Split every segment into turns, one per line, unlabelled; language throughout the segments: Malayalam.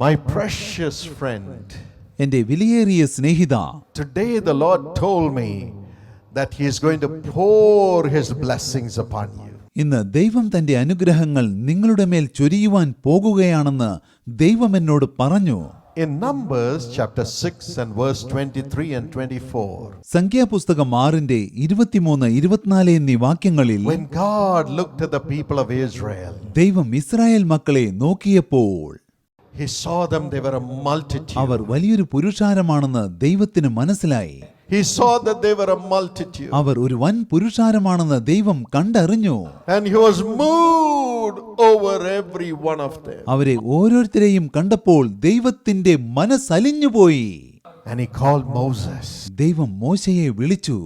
My precious friend,
എന്റെ വിലയേറിയ സ്നേഹിത,
today the Lord told me that He is going to pour His blessings upon you.
ഇന്ന് ദൈവം തന്റെ അനുഗ്രഹങ്ങൾ നിങ്ങളുടെ മേൽ ചൊരിയുവാൻ പോകുകയാണെന്ന് ദൈവം എന്നോട് പറഞ്ഞു.
In Numbers chapter 6 and verse 23 and 24.
സംഖ്യാപുസ്തകം 6 23 24 എന്നീ വാക്യങ്ങളിൽ
When God looked at the people of Israel,
ദൈവം ഇസ്രായേൽ മക്കളെ നോക്കിയപ്പോൾ
He saw them, they were a multitude.
അവർ വലിയൊരു പുരുഷാരമാണെന്ന് ദൈവത്തിന് മനസ്സിലായി.
He saw that they were a multitude.
അവർ ഒരു വൻ പുരുഷാരമാണെന്ന് ദൈവം കണ്ടറിഞ്ഞു.
And He was moved over every one of them.
അവരെ ഓരോരുത്തരെയും കണ്ടപ്പോൾ ദൈവത്തിന്റെ മനസ്സലിഞ്ഞുപോയി.
And He called Moses.
ദൈവം മോശയെ വിളിച്ചു.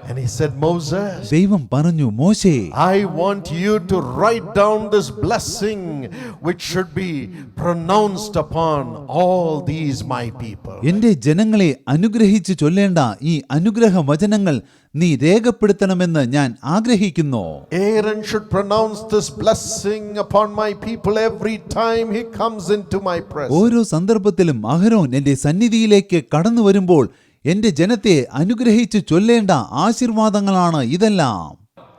And He said, Moses,
ദൈവം പറഞ്ഞു, മോശേ,
I want you to write down this blessing which should be pronounced upon all these my people.
എന്റെ ജനങ്ങളെ അനുഗ്രഹിച്ചു ചൊല്ലേണ്ട ഈ അനുഗ്രഹ വചനങ്ങൾ നീ രേഖപ്പെടുത്തണമെന്ന് ഞാൻ ആഗ്രഹിക്കുന്നു.
Aaron should pronounce this blessing upon my people every time he comes into my presence.
ഓരോ സന്ദർഭത്തിലും അഹരോൻ എന്റെ സന്നിധിയിലേക്ക് കടന്നു വരുമ്പോൾ എന്റെ ജനത്തെ അനുഗ്രഹിച്ചു ചൊല്ലേണ്ട ആശീർവാദങ്ങളാണ് ഇതെല്ലാം.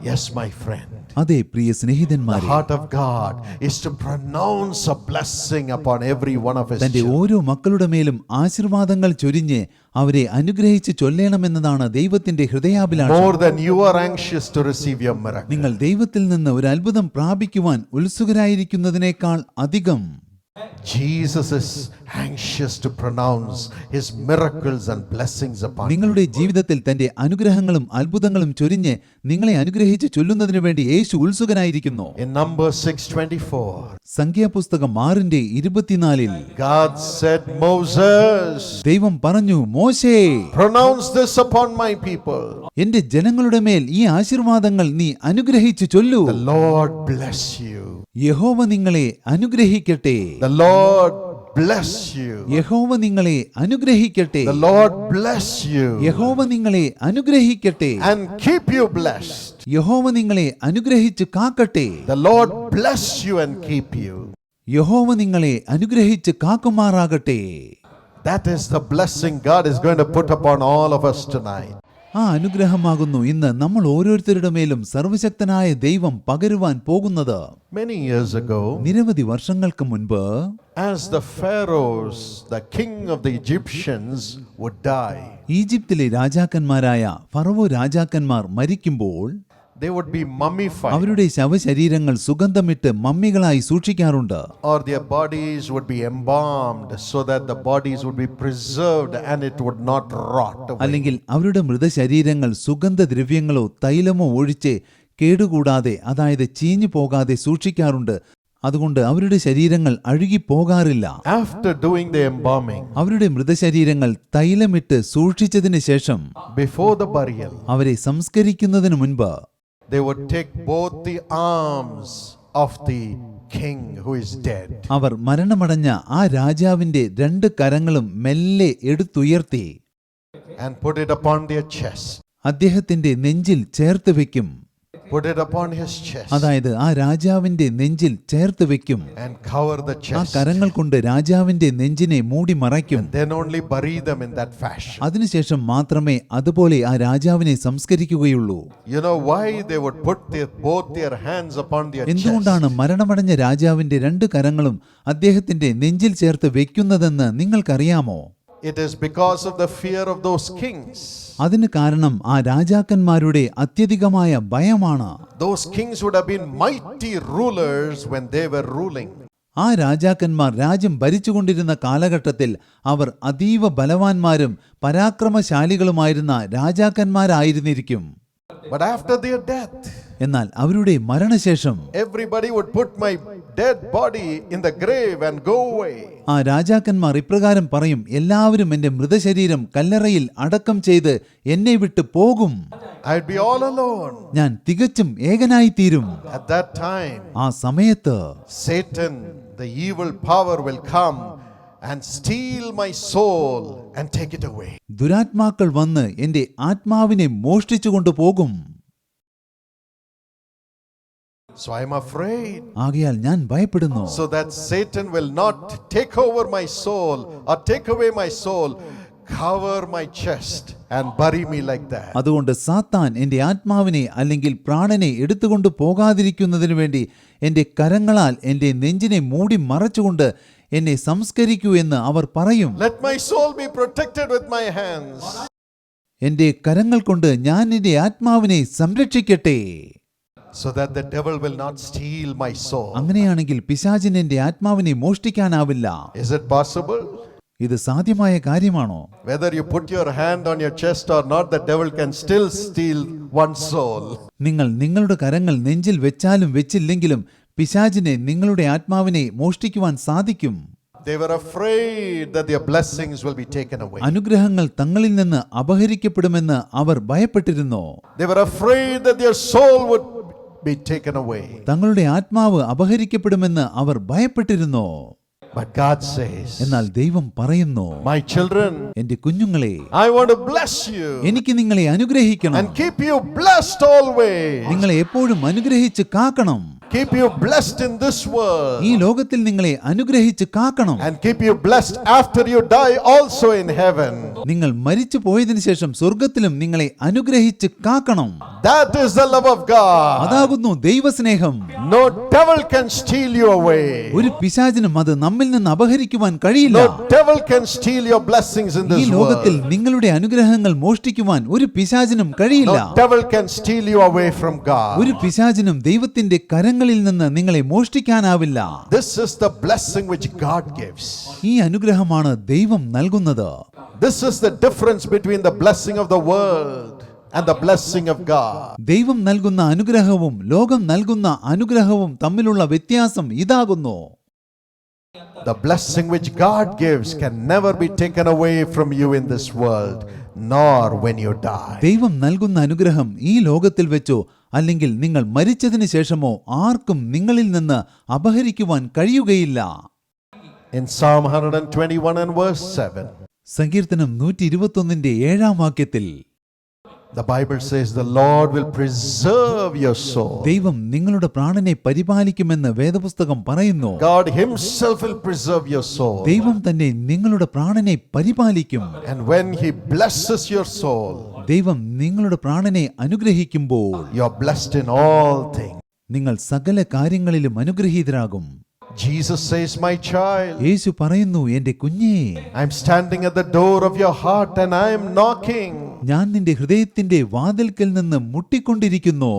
Yes, my friend.
അതെ പ്രിയ
The
സ്നേഹിതന്മാരെ,
heart of God is to pronounce a blessing upon every one of His
തന്റെ
children.
ഓരോ മക്കളുടെ മേലും ആശീർവാദങ്ങൾ ചൊരിഞ്ഞ് അവരെ അനുഗ്രഹിച്ചു ചൊല്ലേണമെന്നതാണ് ദൈവത്തിന്റെ ഹൃദയാഭിലാഷം.
More than you are anxious to receive your miracle.
നിങ്ങൾ ദൈവത്തിൽ നിന്ന് ഒരു അത്ഭുതം പ്രാപിക്കുവാൻ ഉത്സുകരായിരിക്കുന്നതിനേക്കാൾ അധികം
Jesus is anxious to pronounce His miracles and blessings upon you.
നിങ്ങളുടെ ജീവിതത്തിൽ തന്റെ അനുഗ്രഹങ്ങളും അത്ഭുതങ്ങളും ചൊരിഞ്ഞ് നിങ്ങളെ അനുഗ്രഹിച്ച് ചൊല്ലുന്നതിനു വേണ്ടി യേശു ഉത്സുകനായിരിക്കുന്നു.
In Numbers 6:24,
സംഖ്യാപുസ്തകം 6:24
God said, Moses,
ദൈവം പറഞ്ഞു, മോശേ,
pronounce this upon my people.
എന്റെ ജനങ്ങളുടെ മേൽ ഈ ആശീർവാദങ്ങൾ നീ അനുഗ്രഹിച്ചു ചൊല്ലൂ.
The Lord bless you.
യഹോവ നിങ്ങളെ അനുഗ്രഹിക്കട്ടെ.
The Lord bless you.
യഹോവ നിങ്ങളെ അനുഗ്രഹിക്കട്ടെ.
The Lord bless you
യഹോവ നിങ്ങളെ അനുഗ്രഹിക്കട്ടെ.
and keep you blessed.
യഹോവ നിങ്ങളെ അനുഗ്രഹിച്ച് കാക്കട്ടെ.
The Lord bless you and keep you.
യഹോവ നിങ്ങളെ അനുഗ്രഹിച്ച് കാക്കുമാറാകട്ടെ.
That is the blessing God is going to put upon all of us tonight.
ആ അനുഗ്രഹമാകുന്നു ഇന്ന് നമ്മൾ ഓരോരുത്തരുടെ മേലും സർവശക്തനായ ദൈവം പകരുവാൻ പോകുന്നത്.
Many years ago,
നിരവധി വർഷങ്ങൾക്ക് മുൻപ്
as the pharaohs, the king of the Egyptians, would die,
ഈജിപ്തിലെ രാജാക്കന്മാരായ ഫറവോ രാജാക്കന്മാർ മരിക്കുമ്പോൾ
they would be mummified,
അവരുടെ ശവശരീരങ്ങൾ സുഗന്ധമിട്ട് മമ്മികളായി സൂക്ഷിക്കാറുണ്ട്.
or their bodies would be embalmed so that the bodies would be preserved and it would not rot away.
അല്ലെങ്കിൽ അവരുടെ മൃതശരീരങ്ങൾ സുഗന്ധദ്രവ്യങ്ങളോ തൈലമോ ഒഴിച്ച് കേടുകൂടാതെ, അതായത് ചീഞ്ഞു പോകാതെ സൂക്ഷിക്കാറുണ്ട്. അതുകൊണ്ട് അവരുടെ ശരീരങ്ങൾ അഴുകിപ്പോകാറില്ല.
After doing the embalming,
അവരുടെ മൃതശരീരങ്ങൾ തൈലമിട്ട് സൂക്ഷിച്ചതിന് ശേഷം
before the burial,
അവരെ സംസ്കരിക്കുന്നതിന് മുൻപ്
they would take both the arms of the king who is dead,
അവർ മരണമടഞ്ഞ ആ രാജാവിന്റെ 2 കരങ്ങളും മെല്ലെ എടുത്തുയർത്തി
and put it upon their chest.
അദ്ദേഹത്തിന്റെ നെഞ്ചിൽ ചേർത്ത് വെക്കും.
Put it upon his chest.
അതായത് ആ രാജാവിന്റെ നെഞ്ചിൽ ചേർത്ത് വെക്കും.
And cover the
ആ
chest.
കരങ്ങൾ കൊണ്ട് രാജാവിന്റെ നെഞ്ചിനെ മൂടി മറയ്ക്കും.
Then only bury them in that fashion.
അതിനുശേഷം മാത്രമേ അതുപോലെ ആ രാജാവിനെ സംസ്കരിക്കുകയുള്ളൂ.
You know why they would put both their hands upon their chest?
എന്തുകൊണ്ടാണ് മരണമടഞ്ഞ രാജാവിന്റെ 2 കരങ്ങളും അദ്ദേഹത്തിന്റെ നെഞ്ചിൽ ചേർത്ത് വെക്കുന്നതെന്ന് നിങ്ങൾക്കറിയാമോ?
It is because of the fear of those kings.
അതിന് കാരണം ആ രാജാക്കന്മാരുടെ അത്യധികമായ ഭയമാണ്.
Those kings would have been mighty rulers when they were ruling.
ആ രാജാക്കന്മാർ രാജ്യം ഭരിച്ചുകൊണ്ടിരുന്ന കാലഘട്ടത്തിൽ അവർ അതീവ ബലവാന്മാരും പരാക്രമശാലികളുമായിരുന്ന രാജാക്കന്മാരായിരുന്നിരിക്കും.
But after their death,
എന്നാൽ അവരുടെ മരണശേഷം
everybody would put my dead body in the grave and go away.
ആ രാജാക്കന്മാർ ഇപ്രകാരം പറയും, എല്ലാവരും എന്റെ മൃതശരീരം കല്ലറയിൽ അടക്കം ചെയ്ത് എന്നെ വിട്ട് പോകും.
I'd be all alone.
ഞാൻ തികച്ചും ഏകനായി തീരും.
At that time,
ആ സമയത്ത്
Satan, the evil power, will come and steal my soul and take it away.
ദുരാത്മാക്കൾ വന്ന് എന്റെ ആത്മാവിനെ മോഷ്ടിച്ചു കൊണ്ടുപോകും.
So I am afraid.
ആകയാൽ ഞാൻ ഭയപ്പെടുന്നു.
So that Satan will not take over my soul or take away my soul, cover my chest and bury me like that.
അതുകൊണ്ട് സാത്താൻ എൻ്റെ ആത്മാവിനെ അല്ലെങ്കിൽ പ്രാണനെ എടുത്തുകൊണ്ട് പോകാതിരിക്കുന്നതിനു വേണ്ടി എൻ്റെ കരങ്ങളാൽ എൻ്റെ നെഞ്ചിനെ മൂടി മറച്ചുകൊണ്ട് എന്നെ സംസ്കരിക്കൂ എന്ന് അവർ പറയും.
Let my soul be protected with my hands.
എൻ്റെ കരങ്ങൾ കൊണ്ട് ഞാൻ എൻ്റെ ആത്മാവിനെ സംരക്ഷിക്കട്ടെ.
So that the devil will not steal my soul.
അങ്ങനെയാണെങ്കിൽ പിശാചിന് എൻ്റെ ആത്മാവിനെ മോഷ്ടിക്കാനാവില്ല.
Is it possible?
ഇത് സാധ്യമായ കാര്യമാണോ?
Whether you put your hand on your chest or not, the devil can still steal one's soul.
നിങ്ങൾ നിങ്ങളുടെ കരങ്ങൾ നെഞ്ചിൽ വെച്ചാലും വെച്ചില്ലെങ്കിലും പിശാചിനെ നിങ്ങളുടെ ആത്മാവിനെ മോഷ്ടിക്കുവാൻ സാധിക്കും.
They were afraid that their blessings will be taken away.
അനുഗ്രഹങ്ങൾ തങ്ങളിൽ നിന്ന് അപഹരിക്കപ്പെടുമെന്ന് അവർ ഭയപ്പെട്ടിരുന്നു.
They were afraid that their soul would be taken away.
തങ്ങളുടെ ആത്മാവ് അപഹരിക്കപ്പെടുമെന്ന് അവർ ഭയപ്പെട്ടിരുന്നു.
But God says,
എന്നാൽ ദൈവം പറയുന്നു,
my children,
എന്റെ കുഞ്ഞുങ്ങളെ,
I want to bless you
എനിക്ക് നിങ്ങളെ അനുഗ്രഹിക്കണം,
and keep you blessed always.
നിങ്ങളെ എപ്പോഴും അനുഗ്രഹിച്ച് കാക്കണം.
Keep you blessed in this world.
ഈ ലോകത്തിൽ നിങ്ങളെ അനുഗ്രഹിച്ച് കാക്കണം.
And keep you blessed after you die also in heaven.
നിങ്ങൾ മരിച്ചു പോയതിനു ശേഷം സ്വർഗ്ഗത്തിലും നിങ്ങളെ അനുഗ്രഹിച്ച് കാക്കണം.
That is the love of God.
അതാകുന്നു ദൈവസ്നേഹം.
No devil can steal you away.
ഒരു പിശാചിനും അത് നമ്മിൽ നിന്ന് അപഹരിക്കുവാൻ കഴിയില്ല.
No devil can steal your blessings in
ഈ
this
ലോകത്തിൽ
world.
നിങ്ങളുടെ അനുഗ്രഹങ്ങൾ മോഷ്ടിക്കുവാൻ ഒരു പിശാചിനും കഴിയില്ല.
No devil can steal you away from God.
ഒരു പിശാചിനും ദൈവത്തിന്റെ കരങ്ങളിൽ നിന്ന് നിങ്ങളെ മോഷ്ടിക്കാനാവില്ല.
This is the blessing which God gives.
ഈ അനുഗ്രഹമാണ് ദൈവം നൽകുന്നത്.
This is the difference between the blessing of the world and the blessing of God.
ദൈവം നൽകുന്ന അനുഗ്രഹവും ലോകം നൽകുന്ന അനുഗ്രഹവും തമ്മിലുള്ള വ്യത്യാസം ഇതാകുന്നു.
The blessing which God gives can never be taken away from you in this world, nor when you die.
ദൈവം നൽകുന്ന അനുഗ്രഹം ഈ ലോകത്തിൽ വെച്ചോ അല്ലെങ്കിൽ നിങ്ങൾ മരിച്ചതിന് ശേഷമോ ആർക്കും നിങ്ങളിൽ നിന്ന് അപഹരിക്കുവാൻ കഴിയുകയില്ല.
In Psalm 121 and verse 7,
സങ്കീർത്തനം 121 7 വാക്യത്തിൽ
the Bible says, the Lord will preserve your soul.
ദൈവം നിങ്ങളുടെ പ്രാണനെ പരിപാലിക്കുമെന്ന് വേദപുസ്തകം പറയുന്നു.
God himself will preserve your soul.
ദൈവം തന്നെ നിങ്ങളുടെ പ്രാണനെ പരിപാലിക്കും.
And when he blesses your soul,
ദൈവം നിങ്ങളുടെ പ്രാണനെ അനുഗ്രഹിക്കുമ്പോൾ
you are blessed in all things.
നിങ്ങൾ സകല കാര്യങ്ങളിലും അനുഗ്രഹീതരാകും.
Jesus says, my child,
യേശു പറയുന്നു, എന്റെ കുഞ്ഞേ,
I'm standing at the door of your heart and I am knocking.
ഞാൻ നിന്റെ ഹൃദയത്തിന്റെ വാതിൽക്കൽ നിന്ന് മുട്ടിക്കൊണ്ടിരിക്കുന്നു.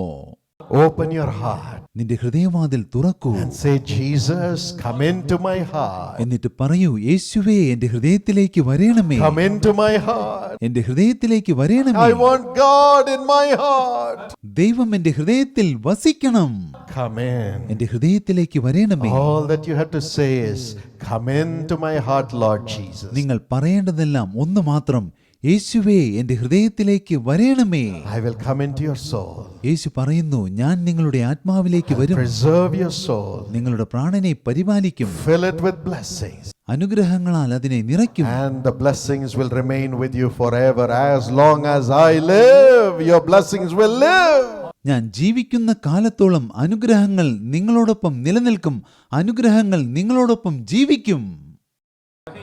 Open your heart
നിന്റെ ഹൃദയവാതിൽ തുറക്കൂ.
and say, Jesus, come into my heart.
എന്നിട്ട് പറയൂ, യേശുവേ, എന്റെ ഹൃദയത്തിലേക്ക് വരേണമേ,
Come into my heart.
എന്റെ ഹൃദയത്തിലേക്ക് വരേണമേ.
I want God in my heart.
ദൈവം എന്റെ ഹൃദയത്തിൽ വസിക്കണം.
Come in.
എന്റെ ഹൃദയത്തിലേക്ക് വരേണമേ.
All that you have to say is, come into my heart, Lord Jesus.
നിങ്ങൾ പറയേണ്ടതെല്ലാം ഒന്ന് മാത്രം, യേശുവേ, എന്റെ ഹൃദയത്തിലേക്ക് വരേണമേ.
I will come into your soul.
യേശു പറയുന്നു, ഞാൻ നിങ്ങളുടെ ആത്മാവിലേക്ക് വരും,
Preserve your soul.
നിങ്ങളുടെ പ്രാണനെ പരിപാലിക്കും,
Fill it with blessings.
അനുഗ്രഹങ്ങളാൽ അതിനെ നിറയ്ക്കും.
And the blessings will remain with you forever. As long as I live, your blessings will live.
ഞാൻ ജീവിക്കുന്ന കാലത്തോളം അനുഗ്രഹങ്ങൾ നിങ്ങളോടൊപ്പം നിലനിൽക്കും, അനുഗ്രഹങ്ങൾ നിങ്ങളോടൊപ്പം ജീവിക്കും.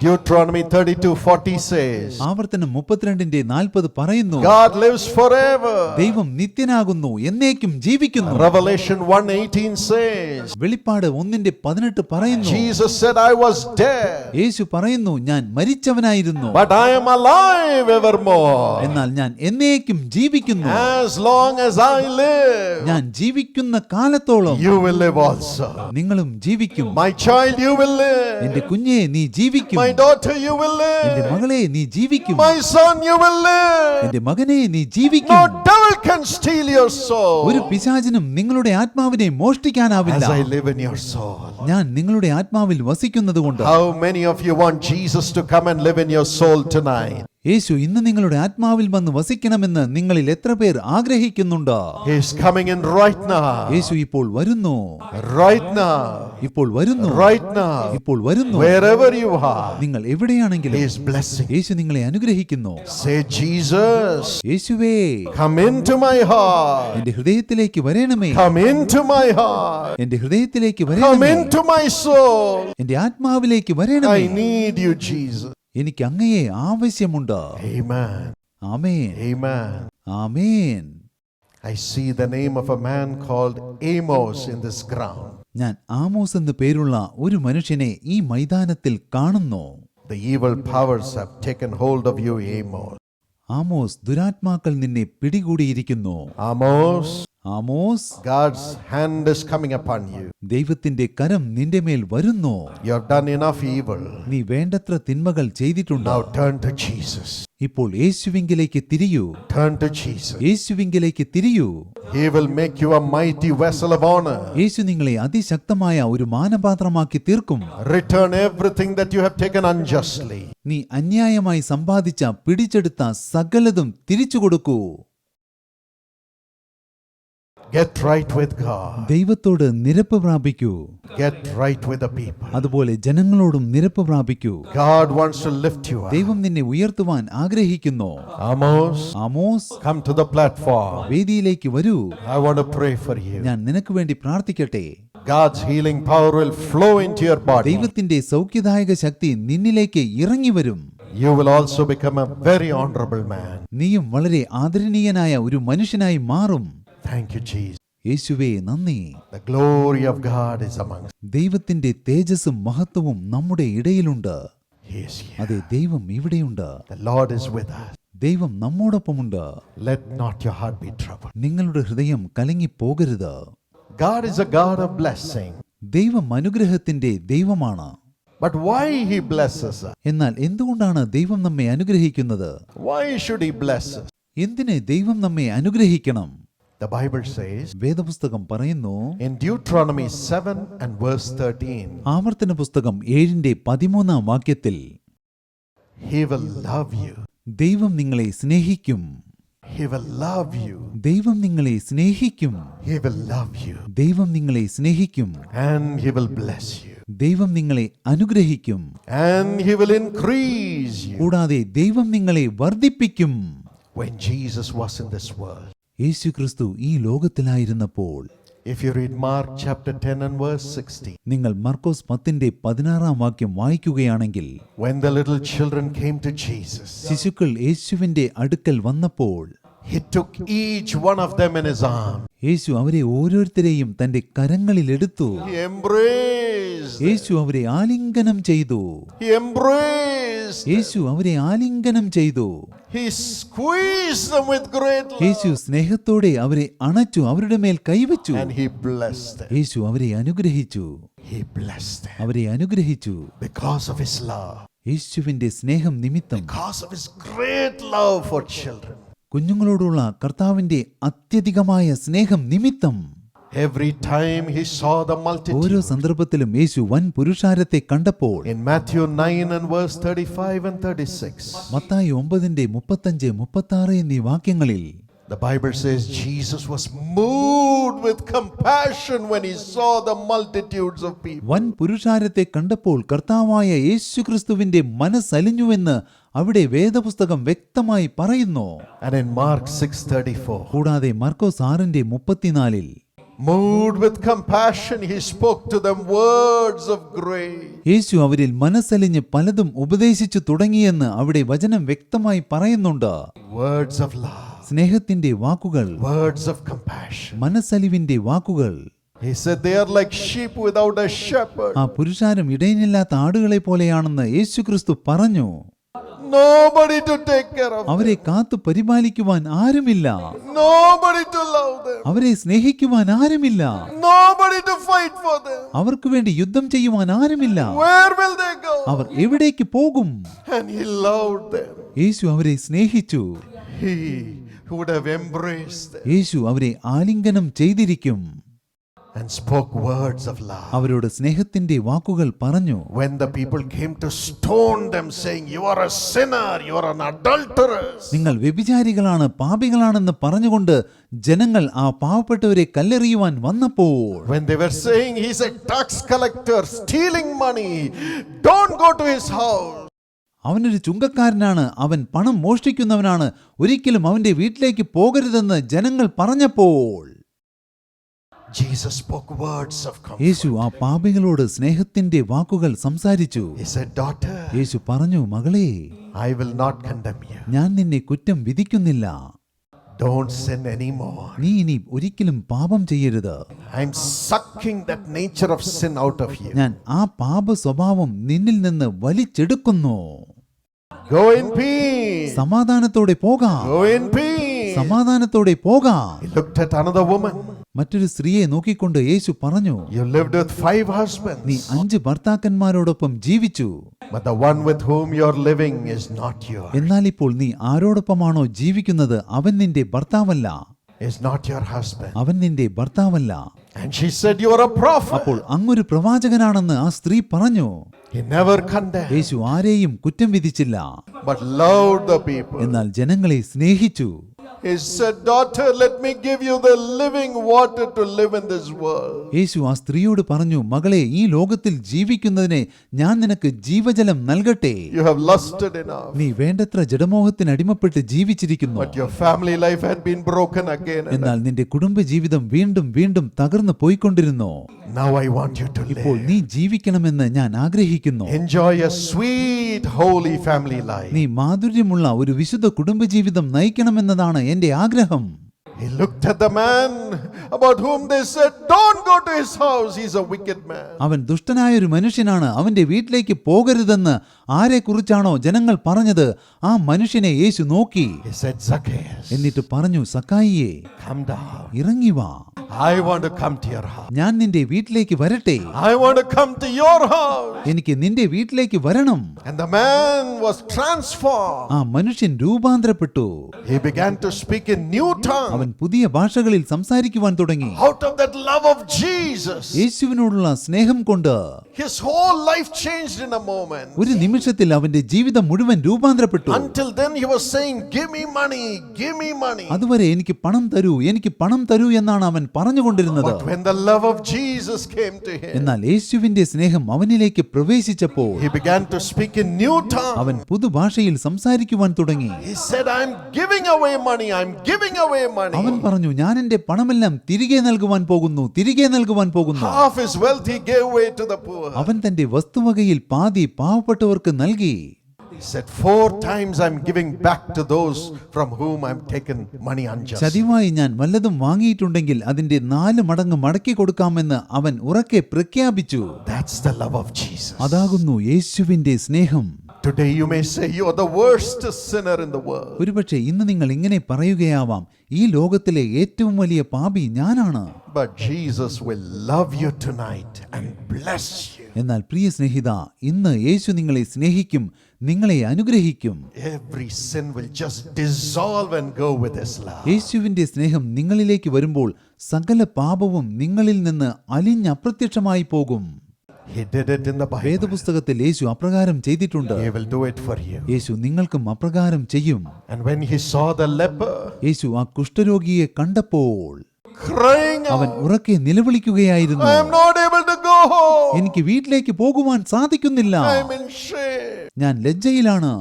Deuteronomy 32:40 says,
ആവർത്തനം 32:40 പറയുന്നു,
God lives forever.
ദൈവം നിത്യനാകുന്നു, എന്നേക്കും ജീവിക്കുന്നു.
Revelation 1:18 says,
വെളിപ്പാട് 1:18 പറയുന്നു,
Jesus said, I was dead,
യേശു പറയുന്നു, ഞാൻ മരിച്ചവനായിരുന്നു,
but I am alive evermore.
എന്നാൽ ഞാൻ എന്നേക്കും ജീവിക്കുന്നു.
As long as I live,
ഞാൻ ജീവിക്കുന്ന കാലത്തോളം
you will live also.
നിങ്ങളും ജീവിക്കും.
My child, you will live.
എന്റെ കുഞ്ഞെ, നീ ജീവിക്കും.
My daughter, you will
എന്റെ
live.
മകളെ, നീ ജീവിക്കും.
My son, you will live.
എന്റെ മകനെ, നീ ജീവിക്കും.
No devil can steal your soul.
ഒരു പിശാചിനും നിങ്ങളുടെ ആത്മാവിനെ മോഷ്ടിക്കാനാവില്ല.
As I live in your soul.
ഞാൻ നിങ്ങളുടെ ആത്മാവിൽ വസിക്കുന്നതുകൊണ്ട്.
How many of you want Jesus to come and live in your soul tonight?
യേശു ഇന്ന് നിങ്ങളുടെ ആത്മാവിൽ വന്ന് വസിക്കണമെന്ന് നിങ്ങളിൽ എത്ര പേർ ആഗ്രഹിക്കുന്നുണ്ട്?
He is coming in right now.
യേശു ഇപ്പോൾ വരുന്നു,
Right now.
ഇപ്പോൾ വരുന്നു,
Right now.
ഇപ്പോൾ വരുന്നു.
Wherever you are,
നിങ്ങൾ എവിടെയാണെങ്കിലും
He is blessing.
യേശു നിങ്ങളെ അനുഗ്രഹിക്കുന്നു.
Say, Jesus,
യേശുവേ,
come into my heart.
എന്റെ ഹൃദയത്തിലേക്ക് വരണമേ,
Come into my heart.
എന്റെ ഹൃദയത്തിലേക്ക്
Come
വരണമേ,
into my soul.
എന്റെ ആത്മാവിലേക്ക് വരണമേ.
I need you, Jesus.
എനിക്ക് അങ്ങയെ ആവശ്യമുണ്ട്.
Amen.
Amen,
Amen.
Amen.
I see the name of a man called Amos in this ground.
ഞാൻ ആമോസ് എന്ന് പേരുള്ള ഒരു മനുഷ്യനെ ഈ മൈതാനത്തിൽ കാണുന്നു.
The evil powers have taken hold of you, Amos.
Amos, ദുരാത്മാക്കൾ നിന്നെ പിടികൂടിയിരിക്കുന്നു.
Amos,
Amos,
God's hand is coming upon you.
ദൈവത്തിന്റെ കരം നിന്റെ മേൽ വരുന്നു.
You have done enough evil.
നീ വേണ്ടത്ര തിന്മകൾ ചെയ്തിട്ടുണ്ട്.
Now turn to Jesus.
ഇപ്പോൾ യേശുവിങ്കിലേക്ക് തിരിയൂ,
Turn to Jesus.
യേശുവിങ്കിലേക്ക് തിരിയൂ.
He will make you a mighty vessel of honor.
യേശു നിങ്ങളെ അതിശക്തമായ ഒരു മാനപാത്രമാക്കി തീർക്കും.
Return everything that you have taken unjustly.
നീ അന്യായമായി സമ്പാദിച്ച പിടിച്ചെടുത്ത സകലതും തിരിച്ചു കൊടുക്കൂ.
Get right with God.
ദൈവത്തോട് നിരപ്പ് പ്രാപിക്കൂ.
Get right with the people.
അതുപോലെ ജനങ്ങളോടും നിരപ്പ് പ്രാപിക്കൂ.
God wants to lift you up.
ദൈവം നിന്നെ ഉയർത്തുവാൻ ആഗ്രഹിക്കുന്നു.
Amos,
Amos,
come to the platform.
വേദിയിലേക്ക് വരൂ.
I want to pray for you.
ഞാൻ നിനക്ക് വേണ്ടി പ്രാർത്ഥിക്കട്ടെ.
God's healing power will flow into your body.
ദൈവത്തിന്റെ സൗഖ്യദായക ശക്തി നിന്നിലേക്ക് ഇറങ്ങി വരും.
You will also become a very honorable man.
നീയും വളരെ ആദരണീയനായ ഒരു മനുഷ്യനായി മാറും.
Thank you, Jesus.
യേശുവേ, നന്ദി.
The glory of God is among us.
ദൈവത്തിന്റെ തേജസ്സും മഹത്വവും നമ്മുടെ ഇടയിലുണ്ട്.
He is here.
അതെ, ദൈവം ഇവിടെയുണ്ട്.
The Lord is with us.
ദൈവം നമ്മോടൊപ്പമുണ്ട്.
Let not your heart be troubled.
നിങ്ങളുടെ ഹൃദയം കലങ്ങിപ്പോകരുത്.
God is a God of blessing.
ദൈവം അനുഗ്രഹത്തിന്റെ ദൈവമാണ്.
But why He blesses us?
എന്നാൽ എന്തുകൊണ്ടാണ് ദൈവം നമ്മെ അനുഗ്രഹിക്കുന്നത്?
Why should He bless us?
എന്തിന് ദൈവം നമ്മെ അനുഗ്രഹിക്കണം?
The Bible says
വേദപുസ്തകം പറയുന്നു,
in Deuteronomy 7 and verse 13,
ആവർത്തന പുസ്തകം 7:13 വാക്യത്തിൽ,
He will love you.
ദൈവം നിങ്ങളെ സ്നേഹിക്കും.
He will love you.
ദൈവം നിങ്ങളെ സ്നേഹിക്കും.
He will love you.
ദൈവം നിങ്ങളെ സ്നേഹിക്കും.
And He will bless you.
ദൈവം നിങ്ങളെ അനുഗ്രഹിക്കും.
And He will increase you.
കൂടാതെ ദൈവം നിങ്ങളെ വർദ്ധിപ്പിക്കും.
When Jesus was in this world,
യേശു ക്രിസ്തു ഈ ലോകത്തിലായിരുന്നപ്പോൾ,
if you read Mark chapter 10 and verse 16,
നിങ്ങൾ മർക്കോസ് 10:16 വാക്യം വായിക്കുകയാണെങ്കിൽ,
when the little children came to Jesus,
ശിശുക്കൾ യേശുവിന്റെ അടുക്കൽ വന്നപ്പോൾ
He took each one of them in His arm.
യേശു അവരെ ഓരോരുത്തരെയും തന്റെ കരങ്ങളിലെടുത്തു.
He embraced them.
യേശു അവരെ ആലിംഗനം ചെയ്തു.
He embraced them.
യേശു അവരെ ആലിംഗനം ചെയ്തു.
He squeezed them with great love.
യേശു സ്നേഹത്തോടെ അവരെ അണച്ചു, അവരുടെ മേൽ കൈവച്ചു.
And He blessed them.
യേശു അവരെ അനുഗ്രഹിച്ചു.
He blessed them
അവരെ അനുഗ്രഹിച്ചു.
because of His love.
യേശുവിന്റെ സ്നേഹം നിമിത്തം,
Because of His great love for children.
കുഞ്ഞുങ്ങളോടുള്ള കർത്താവിന്റെ അത്യധികമായ സ്നേഹം നിമിത്തം,
Every time He saw the
ഓരോ
multitude.
സന്ദർഭത്തിലും യേശു വൻ പുരുഷാരത്തെ കണ്ടപ്പോൾ,
In Matthew 9 and verse 35 and 36,
Mathai 9:35, 36 എന്നീ വാക്യങ്ങളിൽ
the Bible says Jesus was moved with compassion when He saw the multitudes of people.
വൻ പുരുഷാരത്തെ കണ്ടപ്പോൾ കർത്താവായ യേശുക്രിസ്തുവിന്റെ മനസ്സലിഞ്ഞുവെന്ന് അവിടെ വേദപുസ്തകം വ്യക്തമായി പറയുന്നു.
And in Mark 6:34,
കൂടാതെ മർക്കോസ് 6:34,
moved with compassion, He spoke to them words of grace.
യേശു അവരിൽ മനസ്സലിഞ്ഞ് പലതും ഉപദേശിച്ചു തുടങ്ങിയെന്ന് അവിടെ വചനം വ്യക്തമായി പറയുന്നുണ്ട്.
Words of love,
സ്നേഹത്തിന്റെ വാക്കുകൾ,
words of compassion.
മനസ്സലിവിന്റെ വാക്കുകൾ.
He said they are like sheep without a shepherd.
ആ പുരുഷാരം ഇടയനില്ലാത്ത ആടുകളെ പോലെയാണെന്ന് യേശുക്രിസ്തു പറഞ്ഞു.
Nobody to take care of them.
അവരെ കാത്തു പരിപാലിക്കുവാൻ ആരുമില്ല.
Nobody to love them.
അവരെ സ്നേഹിക്കുവാൻ ആരുമില്ല.
Nobody to fight for them.
അവർക്ക് വേണ്ടി യുദ്ധം ചെയ്യുവാൻ ആരുമില്ല.
Where will they go?
അവർ എവിടേക്ക് പോകും?
And He loved them.
യേശു അവരെ സ്നേഹിച്ചു.
He would have embraced them.
യേശു അവരെ ആലിംഗനം ചെയ്തിരിക്കും.
and spoke words of love.
അവരോട് സ്നേഹത്തിന്റെ വാക്കുകൾ പറഞ്ഞു.
When the people came to stone them, saying, "You are a sinner, you are an adulteress,"
നിങ്ങൾ വ്യഭിചാരികളാണ്, പാപികളാണെന്ന് പറഞ്ഞുകൊണ്ട് ജനങ്ങൾ ആ പാവപ്പെട്ടവരെ കല്ലെറിയുവാൻ വന്നപ്പോൾ,
when they were saying, "He's a tax collector, stealing money, don't go to his house,"
അവനൊരു ചുങ്കക്കാരനാണ്, അവൻ പണം മോഷ്ടിക്കുന്നവനാണ്, ഒരിക്കലും അവന്റെ വീട്ടിലേക്ക് പോകരുതെന്ന് ജനങ്ങൾ പറഞ്ഞപ്പോൾ,
Jesus spoke words of comfort.
യേശു ആ പാപികളോട് സ്നേഹത്തിന്റെ വാക്കുകൾ സംസാരിച്ചു.
He said, "Daughter,
യേശു പറഞ്ഞു, മകളെ,
I will not condemn you.
ഞാൻ നിന്നെ കുറ്റം വിധിക്കുന്നില്ല.
Don't sin anymore.
നീ ഇനി ഒരിക്കലും പാപം ചെയ്യരുത്.
I'm sucking that nature of sin out of you.
ഞാൻ ആ പാപ സ്വഭാവം നിന്നിൽ നിന്ന് വലിച്ചെടുക്കുന്നു.
Go in peace.
സമാധാനത്തോടെ പോകാം.
Go in peace."
സമാധാനത്തോടെ പോകാം.
He looked at another woman.
മറ്റൊരു സ്ത്രീയെ നോക്കിക്കൊണ്ട് യേശു പറഞ്ഞു,
You lived with 5
നീ
husbands,
5 ഭർത്താക്കന്മാരോടൊപ്പം ജീവിച്ചു.
but the one with whom you're living is not yours.
എന്നാൽ ഇപ്പോൾ നീ ആരോടൊപ്പമാണോ ജീവിക്കുന്നത് അവൻ നിന്റെ ഭർത്താവല്ല.
Is not your husband.
അവൻ നിന്റെ ഭർത്താവല്ല.
And she said, "You are a prophet."
അപ്പോൾ അങ്ങൊരു പ്രവാചകനാണെന്ന് ആ സ്ത്രീ പറഞ്ഞു.
He never condemned,
യേശു ആരെയും കുറ്റം വിധിച്ചില്ല,
but loved the people.
എന്നാൽ ജനങ്ങളെ സ്നേഹിച്ചു.
He said, "Daughter, let me give you the living water to live in this world."
യേശു ആ സ്ത്രീയോട് പറഞ്ഞു, മകളെ, ഈ ലോകത്തിൽ ജീവിക്കുന്നതിനെ ഞാൻ നിനക്ക് ജീവജലം നൽകട്ടെ.
You have lusted enough,
നീ വേണ്ടത്ര ജഡമോഹത്തിന് അടിമപ്പെട്ട് ജീവിച്ചിരിക്കുന്നു.
but your family life had been broken again and
എന്നാൽ നിന്റെ കുടുംബ ജീവിതം വീണ്ടും വീണ്ടും തകർന്നു പോയിക്കൊണ്ടിരുന്നു.
now I want you to
ഇപ്പോൾ
live.
നീ ജീവിക്കണമെന്ന് ഞാൻ ആഗ്രഹിക്കുന്നു.
Enjoy a sweet, holy family life.
നീ മാധുര്യമുള്ള ഒരു വിശുദ്ധ കുടുംബജീവിതം നയിക്കണമെന്നതാണ് എന്റെ ആഗ്രഹം.
He looked at the man about whom they said, "Don't go to his house, he's a wicked man."
അവൻ ദുഷ്ടനായൊരു മനുഷ്യനാണ്, അവന്റെ വീട്ടിലേക്ക് പോകരുതെന്ന് ആരെക്കുറിച്ചാണോ ജനങ്ങൾ പറഞ്ഞത്, ആ മനുഷ്യനെ യേശു നോക്കി.
He said, "Zacchaeus,
എന്നിട്ട് പറഞ്ഞു, സക്കായിയെ,
come down.
ഇറങ്ങി വാ.
I want to come to your house.
ഞാൻ നിന്റെ വീട്ടിലേക്ക് വരട്ടെ.
I want to come to your house."
എനിക്ക് നിന്റെ വീട്ടിലേക്ക് വരണം.
And the man was transformed.
ആ മനുഷ്യൻ രൂപാന്തരപ്പെട്ടു.
He began to speak in new tongues.
അവൻ പുതിയ ഭാഷകളിൽ സംസാരിക്കുവാൻ തുടങ്ങി.
Out of that love of Jesus,
യേശുവിനോടുള്ള സ്നേഹം കൊണ്ട്
his whole life changed in a moment.
ഒരു നിമിഷത്തിൽ അവന്റെ ജീവിതം മുഴുവൻ രൂപാന്തരപ്പെട്ടു.
Until then he was saying, "Give me money, give me money."
അതുവരെ എനിക്ക് പണം തരൂ, എനിക്ക് പണം തരൂ എന്നാണ് അവൻ പറഞ്ഞുകൊണ്ടിരുന്നത്.
But when the love of Jesus came to him,
എന്നാൽ യേശുവിന്റെ സ്നേഹം അവനിലേക്ക് പ്രവേശിച്ചപ്പോൾ
he began to speak in new tongues.
അവൻ പുതുഭാഷയിൽ സംസാരിക്കുവാൻ തുടങ്ങി.
He said, "I'm giving away money, I'm giving away money."
അവൻ പറഞ്ഞു, ഞാൻ എന്റെ പണമെല്ലാം തിരികെ നൽകുവാൻ പോകുന്നു, തിരികെ നൽകുവാൻ പോകുന്നു.
Half his wealth he gave away to the poor.
അവൻ തന്റെ വസ്തുവകയിൽ പാതി പാവപ്പെട്ടവർക്ക് നൽകി.
He said, 4 times I'm giving back to those from whom I'm taken money unjustly.
ചതിവായി ഞാൻ വല്ലതും വാങ്ങിയിട്ടുണ്ടെങ്കിൽ അതിന്റെ 4 മടങ്ങ് മടക്കി കൊടുക്കാമെന്ന് അവൻ ഉറക്കെ പ്രഖ്യാപിച്ചു.
That's the love of Jesus.
അതാകുന്നു യേശുവിന്റെ സ്നേഹം.
Today you may say you are the worst sinner in the world.
ഒരുപക്ഷെ ഇന്ന് നിങ്ങൾ ഇങ്ങനെ പറയുകയാവാം, ഈ ലോകത്തിലെ ഏറ്റവും വലിയ പാപി ഞാനാണ്.
But Jesus will love you tonight and bless you.
എന്നാൽ പ്രിയ സ്നേഹിത, ഇന്ന് യേശു നിങ്ങളെ സ്നേഹിക്കും, നിങ്ങളെ അനുഗ്രഹിക്കും.
Every sin will just dissolve and go with his love.
യേശുവിന്റെ സ്നേഹം നിങ്ങളിലേക്ക് വരുമ്പോൾ സകല പാപവും നിങ്ങളിൽ നിന്ന് അലിഞ്ഞപ്രത്യക്ഷമായി പോകും.
He did it in the Bible.
വേദപുസ്തകത്തിൽ യേശു അപ്രകാരം ചെയ്തിട്ടുണ്ട്.
He will do it for you.
യേശു നിങ്ങൾക്കും അപ്രകാരം ചെയ്യും.
And when he saw the leper
യേശു ആ കുഷ്ഠരോഗിയെ കണ്ടപ്പോൾ
crying
അവൻ
out,
ഉറക്കെ നിലവിളിക്കുകയായിരുന്നു,
"I am not able to go home.
എനിക്ക് വീട്ടിലേക്ക് പോകുവാൻ സാധിക്കുന്നില്ല.
I am in shame.
ഞാൻ ലജ്ജയിലാണ്.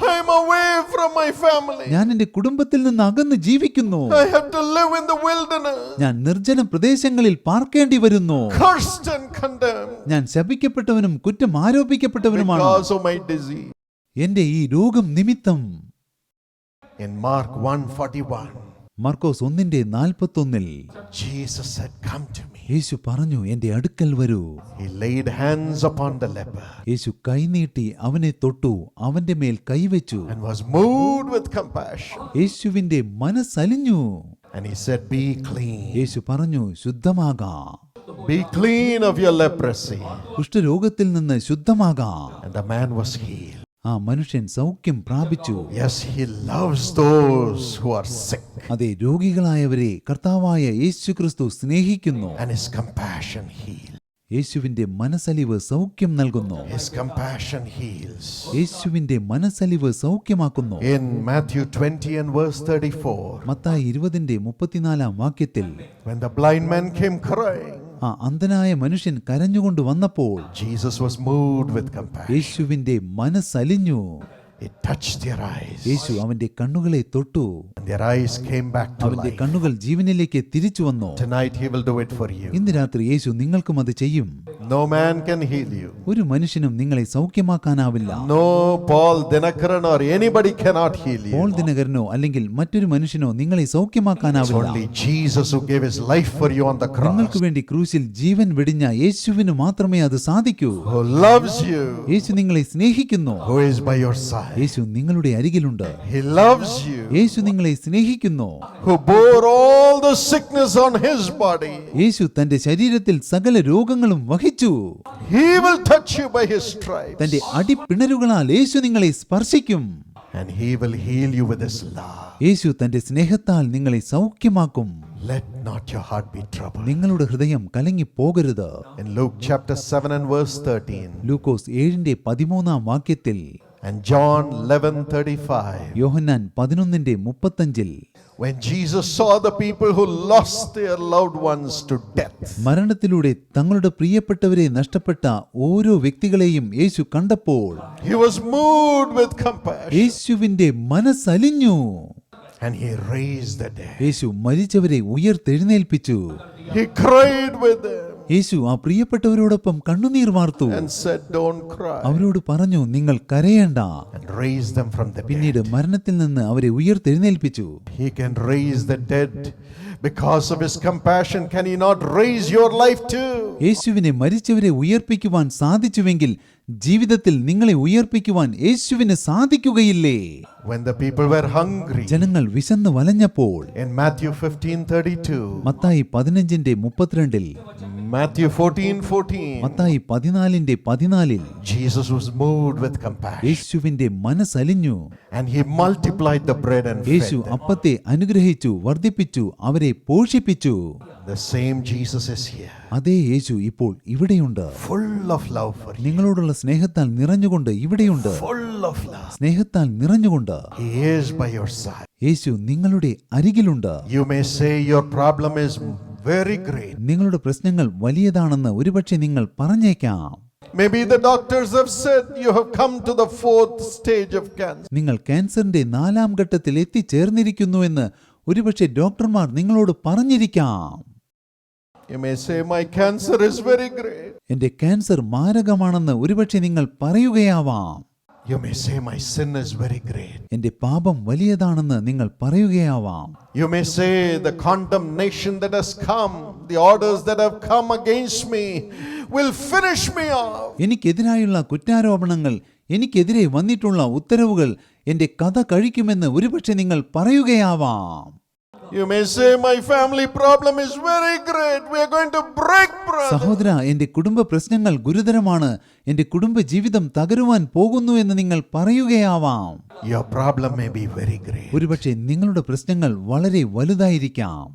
I am away from my family.
ഞാൻ എന്റെ കുടുംബത്തിൽ നിന്ന് അകന്ന് ജീവിക്കുന്നു.
I have to live in the wilderness,
ഞാൻ നിർജ്ജന പ്രദേശങ്ങളിൽ പാർക്കേണ്ടി വരുന്നു.
cursed and condemned
ഞാൻ ശപിക്കപ്പെട്ടവനും കുറ്റം ആരോപിക്കപ്പെട്ടവനുമാണ്
because of my disease."
എന്റെ ഈ രോഗം നിമിത്തം.
In Mark 1:41,
Markose 1:41
Jesus said, "Come to me."
യേശു പറഞ്ഞു, എന്റെ അടുക്കൽ വരൂ.
He laid hands upon the leper
യേശു കൈനീട്ടി അവനെ തൊട്ടു, അവന്റെ മേൽ കൈവച്ചു.
and was moved with compassion.
യേശുവിന്റെ മനസ്സലിഞ്ഞു.
And he said, "Be clean.
യേശു പറഞ്ഞു, ശുദ്ധമാകാം.
Be clean of your leprosy."
കുഷ്ഠരോഗത്തിൽ നിന്ന് ശുദ്ധമാകാം.
And the man was healed.
ആ മനുഷ്യൻ സൗഖ്യം പ്രാപിച്ചു.
Yes, he loves those who are sick,
അതെ, രോഗികളായവരെ കർത്താവായ യേശുക്രിസ്തു സ്നേഹിക്കുന്നു.
and his compassion heals.
യേശുവിന്റെ മനസ്സലിവ് സൗഖ്യം നൽകുന്നു.
His compassion heals.
യേശുവിന്റെ മനസ്സലിവ് സൗഖ്യമാക്കുന്നു.
In Matthew 20 and verse 34,
Mathai 20:34 വാക്യത്തിൽ
when the blind man came crying,
ആ അന്ധനായ മനുഷ്യൻ കരഞ്ഞുകൊണ്ട് വന്നപ്പോൾ
Jesus was moved with compassion.
യേശുവിന്റെ മനസ്സലിഞ്ഞു.
He touched their eyes,
യേശു അവന്റെ കണ്ണുകളെ തൊട്ടു.
and their eyes came back to
അവന്റെ
life.
കണ്ണുകൾ ജീവനിലേക്ക് തിരിച്ചു വന്നു.
Tonight he will do it for you.
ഇന്ന് രാത്രി യേശു നിങ്ങൾക്കും അത് ചെയ്യും.
No man can heal you.
ഒരു മനുഷ്യനും നിങ്ങളെ സൗഖ്യമാക്കാനാവില്ല.
No Paul Dinakaran or anybody cannot heal
Paul
you.
ദിനകരനോ അല്ലെങ്കിൽ മറ്റൊരു മനുഷ്യനോ നിങ്ങളെ
It's
സൗഖ്യമാക്കാനാവില്ല.
only Jesus who gave his life for you on the cross,
നിങ്ങൾക്ക് വേണ്ടി ക്രൂശിൽ ജീവൻ വെടിഞ്ഞ യേശുവിന് മാത്രമേ അത് സാധിക്കൂ.
who loves you,
യേശു നിങ്ങളെ സ്നേഹിക്കുന്നു.
who is by your side.
യേശു നിങ്ങളുടെ അരികിലുണ്ട്.
He loves you,
യേശു നിങ്ങളെ സ്നേഹിക്കുന്നു.
who bore all the sickness on his body.
യേശു തന്റെ ശരീരത്തിൽ സകല രോഗങ്ങളും വഹിച്ചു.
He will touch you by his stripes,
തന്റെ അടിപ്പിണരുകളാൽ യേശു നിങ്ങളെ സ്പർശിക്കും.
and he will heal you with his love.
യേശു തന്റെ സ്നേഹത്താൽ നിങ്ങളെ സൗഖ്യമാക്കും.
Let not your heart be troubled.
നിങ്ങളുടെ ഹൃദയം കലങ്ങി പോകരുത്.
In Luke chapter 7 and verse 13,
ലൂക്കോസ് 7:13 വാക്യത്തിൽ,
and John 11:35,
Yohannan 11:35,
when Jesus saw the people who lost their loved ones to death,
മരണത്തിലൂടെ തങ്ങളുടെ പ്രിയപ്പെട്ടവരെ നഷ്ടപ്പെട്ട ഓരോ വ്യക്തികളെയും യേശു കണ്ടപ്പോൾ
he was moved with compassion,
യേശുവിന്റെ മനസ്സലിഞ്ഞു.
and he raised the dead.
യേശു മരിച്ചവരെ ഉയർത്തെഴുന്നേൽപ്പിച്ചു.
He cried with them
യേശു ആ പ്രിയപ്പെട്ടവരോടൊപ്പം കണ്ണുനീർ വാർത്തു.
and said, "Don't cry,"
അവരോട് പറഞ്ഞു, നിങ്ങൾ കരയേണ്ട.
and raised them from the
പിന്നീട്
dead.
മരണത്തിൽ നിന്ന് അവരെ ഉയർത്തെഴുന്നേൽപ്പിച്ചു.
He can raise the dead. Because of his compassion, can he not raise your life too?
യേശുവിനെ മരിച്ചവരെ ഉയർപ്പിക്കുവാൻ സാധിച്ചുവെങ്കിൽ ജീവിതത്തിൽ നിങ്ങളെ ഉയർപ്പിക്കുവാൻ യേശുവിന് സാധിക്കുകയില്ലേ?
When the people were hungry,
ജനങ്ങൾ വിശന്ന് വലഞ്ഞപ്പോൾ,
in Matthew 15:32,
Mathai 15:32,
Matthew 14:14,
Mathai 14:14,
Jesus was moved with compassion,
യേശുവിന്റെ മനസ്സലിഞ്ഞു.
and he multiplied the bread and
Yeshu
fed them.
അപ്പത്തെ അനുഗ്രഹിച്ചു, വർദ്ധിപ്പിച്ചു, അവരെ പോഷിപ്പിച്ചു.
The same Jesus is here,
അതേ യേശു ഇപ്പോൾ ഇവിടെയുണ്ട്.
full of love for you,
നിങ്ങളോടുള്ള സ്നേഹത്താൽ നിറഞ്ഞുകൊണ്ട് ഇവിടെയുണ്ട്.
full of love.
സ്നേഹത്താൽ നിറഞ്ഞുകൊണ്ട്
He is by your side.
യേശു നിങ്ങളുടെ അരികിലുണ്ട്.
You may say your problem is very great.
നിങ്ങളുടെ പ്രശ്നങ്ങൾ വലിയതാണെന്ന് ഒരുപക്ഷെ നിങ്ങൾ പറഞ്ഞേക്കാം.
Maybe the doctors have said you have come to the 4th stage of cancer.
നിങ്ങൾ ക്യാൻസറിന്റെ 4ാം ഘട്ടത്തിൽ എത്തിച്ചേർന്നിരിക്കുന്നുവെന്ന് ഒരുപക്ഷെ ഡോക്ടർമാർ നിങ്ങളോട് പറഞ്ഞിരിക്കാം.
You may say my cancer is very great.
എന്റെ ക്യാൻസർ മാരകമാണെന്ന് ഒരുപക്ഷെ നിങ്ങൾ പറയുകയാവാം.
You may say my sin is very great.
എന്റെ പാപം വലിയതാണെന്ന് നിങ്ങൾ പറയുകയാവാം.
You may say the condemnation that has come, the orders that have come against me will finish me off.
എനിക്കെതിരായുള്ള കുറ്റാരോപണങ്ങൾ, എനിക്കെതിരെ വന്നിട്ടുള്ള ഉത്തരവുകൾ എന്റെ കഥ കഴിക്കുമെന്ന് ഒരുപക്ഷെ നിങ്ങൾ പറയുകയാവാം.
You may say my family problem is very great. We are going to break, brother.
സഹോദര, എന്റെ കുടുംബ പ്രശ്നങ്ങൾ ഗുരുതരമാണ്, എന്റെ കുടുംബ ജീവിതം തകരുവാൻ പോകുന്നു എന്ന് നിങ്ങൾ പറയുകയാവാം.
Your problem may be very great,
ഒരുപക്ഷെ നിങ്ങളുടെ പ്രശ്നങ്ങൾ വളരെ വലുതായിരിക്കാം.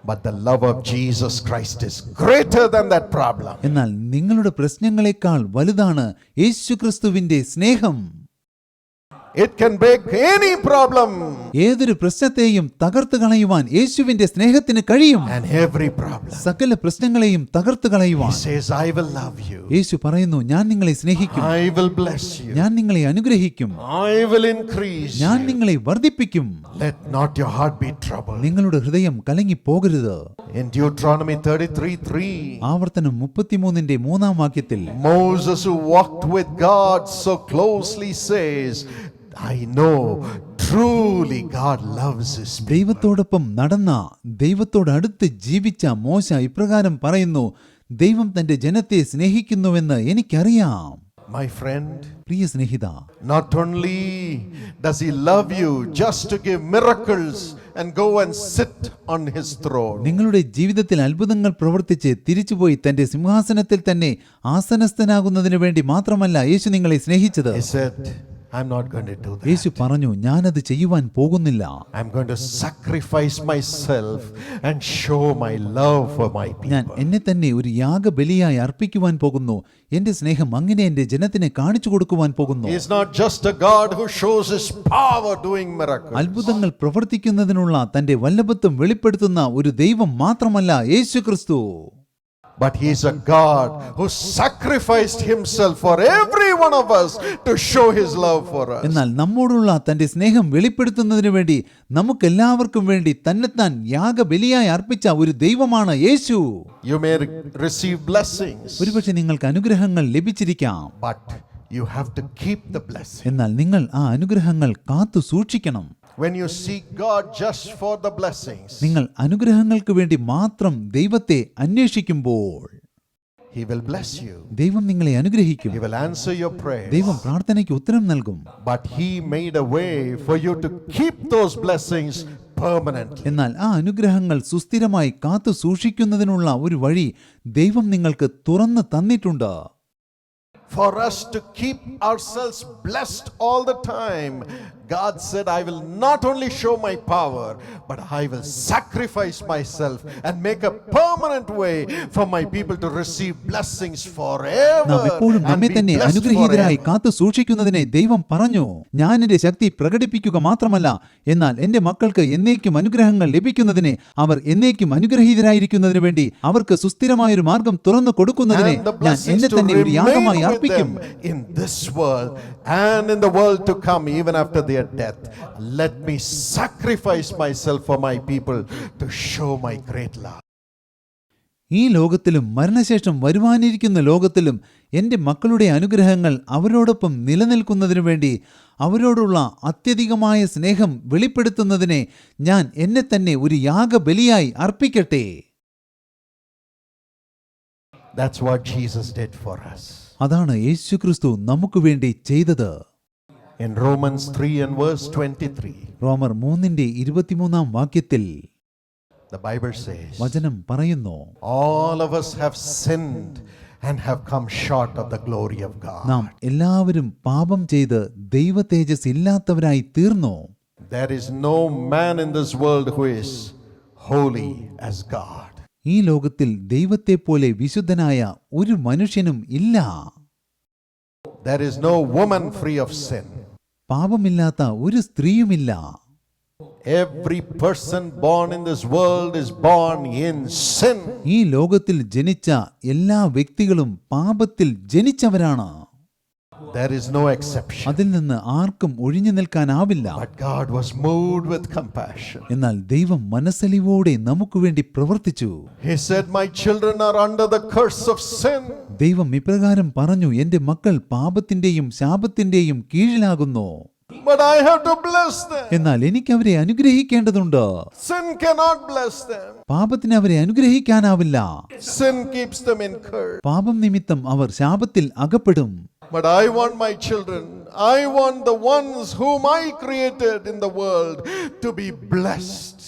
but the love of Jesus Christ is greater than that problem.
എന്നാൽ നിങ്ങളുടെ പ്രശ്നങ്ങളെക്കാൾ വലുതാണ് യേശുക്രിസ്തുവിന്റെ സ്നേഹം.
It can break any problem,
ഏതൊരു പ്രശ്നത്തെയും തകർത്ത് കളയുവാൻ യേശുവിന്റെ സ്നേഹത്തിന് കഴിയും.
and every problem.
സകല പ്രശ്നങ്ങളെയും തകർത്ത്
He
കളയുവാൻ
says, I will love you.
യേശു പറയുന്നു, ഞാൻ നിങ്ങളെ സ്നേഹിക്കും,
I will bless you.
ഞാൻ നിങ്ങളെ അനുഗ്രഹിക്കും,
I will increase
ഞാൻ
you.
നിങ്ങളെ വർദ്ധിപ്പിക്കും.
Let not your heart be troubled.
നിങ്ങളുടെ ഹൃദയം കലങ്ങി പോകരുത്.
In Deuteronomy 33:3,
ആവർത്തനം 33:3 വാക്യത്തിൽ,
Moses, who walked with God so closely, says, I know truly God loves his people.
ദൈവത്തോടൊപ്പം നടന്ന, ദൈവത്തോടടുത്ത് ജീവിച്ച മോശ ഇപ്രകാരം പറയുന്നു, ദൈവം തന്റെ ജനത്തെ സ്നേഹിക്കുന്നുവെന്ന് എനിക്കറിയാം.
My friend,
Priya Snehitha,
not only does he love you just to give miracles and go and sit on his throne.
നിങ്ങളുടെ ജീവിതത്തിൽ അത്ഭുതങ്ങൾ പ്രവർത്തിച്ച് തിരിച്ചുപോയി തന്റെ സിംഹാസനത്തിൽ തന്നെ ആസനസ്ഥനാകുന്നതിന് വേണ്ടി മാത്രമല്ല യേശു നിങ്ങളെ സ്നേഹിച്ചത്.
He said, I'm not going to do that.
യേശു പറഞ്ഞു, ഞാനത് ചെയ്യുവാൻ പോകുന്നില്ല.
I'm going to sacrifice myself and show my love for my
ഞാൻ
people.
എന്നെ തന്നെ ഒരു യാഗബലിയായി അർപ്പിക്കുവാൻ പോകുന്നു. എന്റെ സ്നേഹം അങ്ങനെ എന്റെ ജനത്തിന് കാണിച്ചു കൊടുക്കുവാൻ പോകുന്നു.
He is not just a God who shows his power doing miracles.
അത്ഭുതങ്ങൾ പ്രവർത്തിക്കുന്നതിനുള്ള തന്റെ വല്ലഭത്വം വെളിപ്പെടുത്തുന്ന ഒരു ദൈവം മാത്രമല്ല യേശു ക്രിസ്തു.
But he is a God who sacrificed himself for every one of us to show his love for us.
എന്നാൽ നമ്മോടുള്ള തന്റെ സ്നേഹം വെളിപ്പെടുത്തുന്നതിനു വേണ്ടി നമുക്കെല്ലാവർക്കും വേണ്ടി തന്നെത്താൻ യാഗബലിയായി അർപ്പിച്ച ഒരു ദൈവമാണ് യേശു.
You may receive blessings,
ഒരുപക്ഷെ നിങ്ങൾക്ക് അനുഗ്രഹങ്ങൾ ലഭിച്ചിരിക്കാം.
but you have to keep the blessing.
എന്നാൽ നിങ്ങൾ ആ അനുഗ്രഹങ്ങൾ കാത്തു സൂക്ഷിക്കണം.
When you seek God just for the blessings,
നിങ്ങൾ അനുഗ്രഹങ്ങൾക്ക് വേണ്ടി മാത്രം ദൈവത്തെ അന്വേഷിക്കുമ്പോൾ
he will bless you.
ദൈവം നിങ്ങളെ അനുഗ്രഹിക്കും.
He will answer your prayers.
ദൈവം പ്രാർത്ഥനയ്ക്ക് ഉത്തരം നൽകും.
But he made a way for you to keep those blessings permanently.
എന്നാൽ ആ അനുഗ്രഹങ്ങൾ സുസ്ഥിരമായി കാത്തു സൂക്ഷിക്കുന്നതിനുള്ള ഒരു വഴി ദൈവം നിങ്ങൾക്ക് തുറന്നു തന്നിട്ടുണ്ട്.
For us to keep ourselves blessed all the time, God said, I will not only show my power, but I will sacrifice myself and make a permanent way for my people to receive blessings forever
നാം എപ്പോഴും
and
നമ്മെ
be
തന്നെ
blessed
അനുഗ്രഹീതരായി
forever.
കാത്തു സൂക്ഷിക്കുന്നതിനെ ദൈവം പറഞ്ഞു, ഞാൻ എന്റെ ശക്തി പ്രകടിപ്പിക്കുക മാത്രമല്ല, എന്നാൽ എന്റെ മക്കൾക്ക് എന്നേക്കും അനുഗ്രഹങ്ങൾ ലഭിക്കുന്നതിനെ, അവർ എന്നേക്കും അനുഗ്രഹീതരായിരിക്കുന്നതിന് വേണ്ടി അവർക്ക് സുസ്ഥിരമായൊരു മാർഗം തുറന്നു കൊടുക്കുന്നതിനെ
And the
ഞാൻ
blessings
എന്നെ
to
തന്നെ ഒരു
remain
യാഗമായി
with
അർപ്പിക്കും.
them in this world and in the world to come, even after their death. Let me sacrifice myself for my people to show my great love.
ഈ ലോകത്തിലും മരണശേഷം വരുവാനിരിക്കുന്ന ലോകത്തിലും എൻ്റെ മക്കളുടെ അനുഗ്രഹങ്ങൾ അവരോടൊപ്പം നിലനിൽക്കുന്നതിനു വേണ്ടി അവരോടുള്ള അത്യധികമായ സ്നേഹം വെളിപ്പെടുത്തുന്നതിനെ ഞാൻ എന്നെ തന്നെ ഒരു യാഗബലിയായി അർപ്പിക്കട്ടെ.
That's what Jesus did for us.
അതാണ് യേശുക്രിസ്തു നമുക്ക് വേണ്ടി ചെയ്തത്.
In Romans 3 and verse 23,
റോമർ 3:23 വാക്യത്തിൽ
the Bible says,
വചനം പറയുന്നു,
all of us have sinned and have come short of the glory of God.
നാം എല്ലാവരും പാപം ചെയ്ത് ദൈവ തേജസ് ഇല്ലാത്തവരായി തീർന്നു.
There is no man in this world who is holy as God.
ഈ ലോകത്തിൽ ദൈവത്തെ പോലെ വിശുദ്ധനായ ഒരു മനുഷ്യനും ഇല്ല.
There is no woman free of sin.
പാപമില്ലാത്ത ഒരു സ്ത്രീയുമില്ല.
Every person born in this world is born in sin.
ഈ ലോകത്തിൽ ജനിച്ച എല്ലാ വ്യക്തികളും പാപത്തിൽ ജനിച്ചവരാണ്.
There is no exception.
അതിൽ നിന്ന് ആർക്കും ഒഴിഞ്ഞു നിൽക്കാനാവില്ല.
But God was moved with compassion.
എന്നാൽ ദൈവം മനസ്സലിവോടെ നമുക്ക് വേണ്ടി പ്രവർത്തിച്ചു.
He said, my children are under the curse of sin.
ദൈവം ഇപ്രകാരം പറഞ്ഞു, എന്റെ മക്കൾ പാപത്തിന്റെയും ശാപത്തിന്റെയും കീഴിലാകുന്നു.
But I have to bless them.
എന്നാൽ എനിക്ക് അവരെ അനുഗ്രഹിക്കേണ്ടതുണ്ട്.
Sin cannot bless them.
പാപത്തിന് അവരെ അനുഗ്രഹിക്കാനാവില്ല.
Sin keeps them in curse.
പാപം നിമിത്തം അവർ ശാപത്തിൽ അകപ്പെടും.
But I want my children, I want the ones whom I created in the world to be blessed.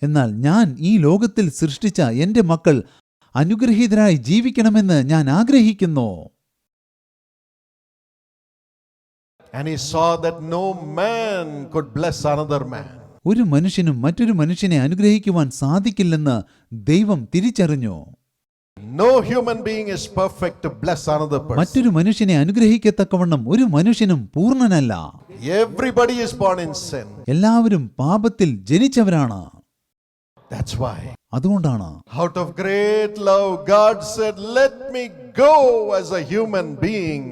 എന്നാൽ ഞാൻ ഈ ലോകത്തിൽ സൃഷ്ടിച്ച എന്റെ മക്കൾ അനുഗ്രഹീതരായി ജീവിക്കണമെന്ന് ഞാൻ ആഗ്രഹിക്കുന്നു.
And he saw that no man could bless another man.
ഒരു മനുഷ്യനും മറ്റൊരു മനുഷ്യനെ അനുഗ്രഹിക്കുവാൻ സാധിക്കില്ലെന്ന് ദൈവം തിരിച്ചറിഞ്ഞു.
No human being is perfect to bless another person.
മറ്റൊരു മനുഷ്യനെ അനുഗ്രഹിക്കത്തക്കവണ്ണം ഒരു മനുഷ്യനും പൂർണ്ണനല്ല.
Everybody is born in sin.
എല്ലാവരും പാപത്തിൽ ജനിച്ചവരാണ്.
That's why,
അതുകൊണ്ടാണ്
out of great love, God said, let me go as a human being,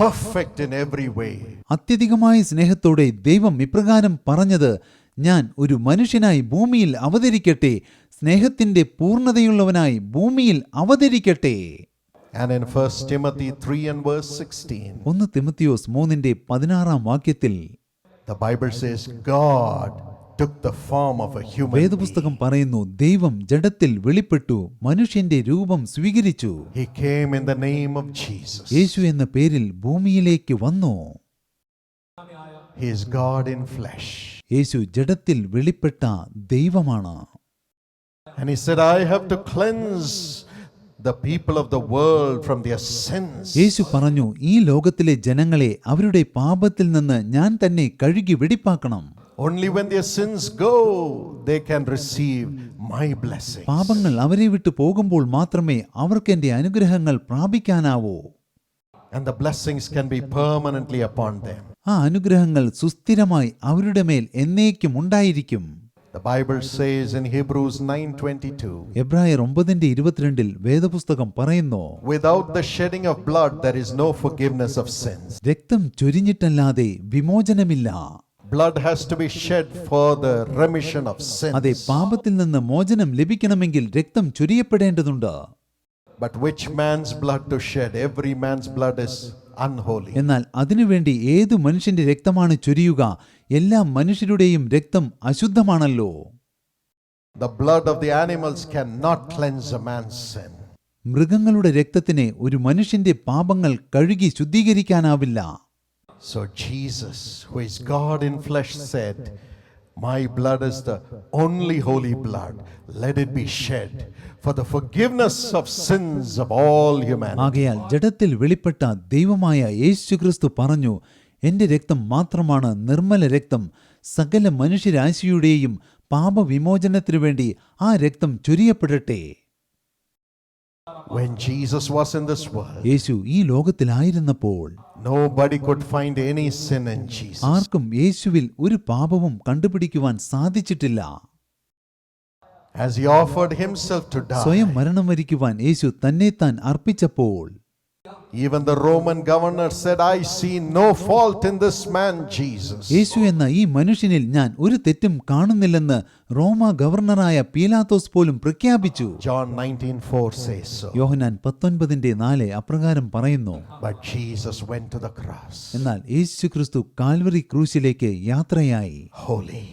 perfect in every way.
അത്യധികമായ സ്നേഹത്തോടെ ദൈവം ഇപ്രകാരം പറഞ്ഞത്, ഞാൻ ഒരു മനുഷ്യനായി ഭൂമിയിൽ അവതരിക്കട്ടെ, സ്നേഹത്തിന്റെ പൂർണ്ണതയുള്ളവനായി ഭൂമിയിൽ അവതരിക്കട്ടെ.
And in 1 Timothy 3 and verse 16,
1 Timotheos 3:16 വാക്യത്തിൽ
the Bible says, God took the form of a human being.
വേദപുസ്തകം പറയുന്നു, ദൈവം ജഡത്തിൽ വെളിപ്പെട്ടു മനുഷ്യന്റെ രൂപം സ്വീകരിച്ചു.
He came in the name of Jesus.
യേശു എന്ന പേരിൽ ഭൂമിയിലേക്ക് വന്നു.
He is God in flesh.
യേശു ജഡത്തിൽ വെളിപ്പെട്ട ദൈവമാണ്.
And he said, I have to cleanse the people of the world from their sins.
യേശു പറഞ്ഞു, ഈ ലോകത്തിലെ ജനങ്ങളെ അവരുടെ പാപത്തിൽ നിന്ന് ഞാൻ തന്നെ കഴുകി വെടിപ്പാക്കണം.
Only when their sins go, they can receive my blessing.
പാപങ്ങൾ അവരെ വിട്ടു പോകുമ്പോൾ മാത്രമേ അവർക്ക് എന്റെ അനുഗ്രഹങ്ങൾ പ്രാപിക്കാനാവൂ.
And the blessings can be permanently upon them.
ആ അനുഗ്രഹങ്ങൾ സുസ്ഥിരമായി അവരുടെ മേൽ എന്നേക്കും ഉണ്ടായിരിക്കും.
The Bible says in Hebrews 9:22,
എബ്രായർ 9:22 വേദപുസ്തകം പറയുന്നു,
without the shedding of blood there is no forgiveness of sins.
രക്തം ചൊരിഞ്ഞിട്ടല്ലാതെ വിമോചനമില്ല.
Blood has to be shed for the remission of
അതെ,
sins.
പാപത്തിൽ നിന്ന് മോചനം ലഭിക്കണമെങ്കിൽ രക്തം ചൊരിയപ്പെടേണ്ടതുണ്ട്.
But which man's blood to shed? Every man's blood is unholy.
എന്നാൽ അതിനുവേണ്ടി ഏതു മനുഷ്യന്റെ രക്തമാണ് ചൊരിയുക? എല്ലാ മനുഷ്യരുടെയും രക്തം അശുദ്ധമാണല്ലോ.
The blood of the animals cannot cleanse a man's sin.
മൃഗങ്ങളുടെ രക്തത്തിന് ഒരു മനുഷ്യന്റെ പാപങ്ങൾ കഴുകി ശുദ്ധീകരിക്കാനാവില്ല.
So Jesus, who is God in flesh, said, my blood is the only holy blood. Let it be shed for the forgiveness of sins of all humanity.
ആകയാൽ ജഡത്തിൽ വെളിപ്പെട്ട ദൈവമായ യേശുക്രിസ്തു പറഞ്ഞു, എന്റെ രക്തം മാത്രമാണ് നിർമ്മല രക്തം. സകല മനുഷ്യരാശിയുടെയും പാപവിമോചനത്തിനു വേണ്ടി ആ രക്തം ചൊരിയപ്പെടട്ടെ.
When Jesus was in this world,
യേശു ഈ ലോകത്തിലായിരുന്നപ്പോൾ
nobody could find any sin in Jesus.
ആർക്കും യേശുവിൽ ഒരു പാപവും കണ്ടുപിടിക്കുവാൻ സാധിച്ചിട്ടില്ല.
As he offered himself to
സ്വയം
die,
മരണം വരിക്കുവാൻ യേശു തന്നെത്താൻ അർപ്പിച്ചപ്പോൾ
even the Roman governor said, I see no fault in this man Jesus.
യേശു എന്ന ഈ മനുഷ്യനിൽ ഞാൻ ഒരു തെറ്റും കാണുന്നില്ലെന്ന് റോമ ഗവർണറായ പീലാത്തോസ് പോലും പ്രഖ്യാപിച്ചു.
John 19:4 says so.
യോഹന്നാൻ 19:4 അപ്രകാരം പറയുന്നു.
But Jesus went to the cross,
എന്നാൽ യേശുക്രിസ്തു കാൽവറി ക്രൂശിലേക്ക് യാത്രയായി,
holy,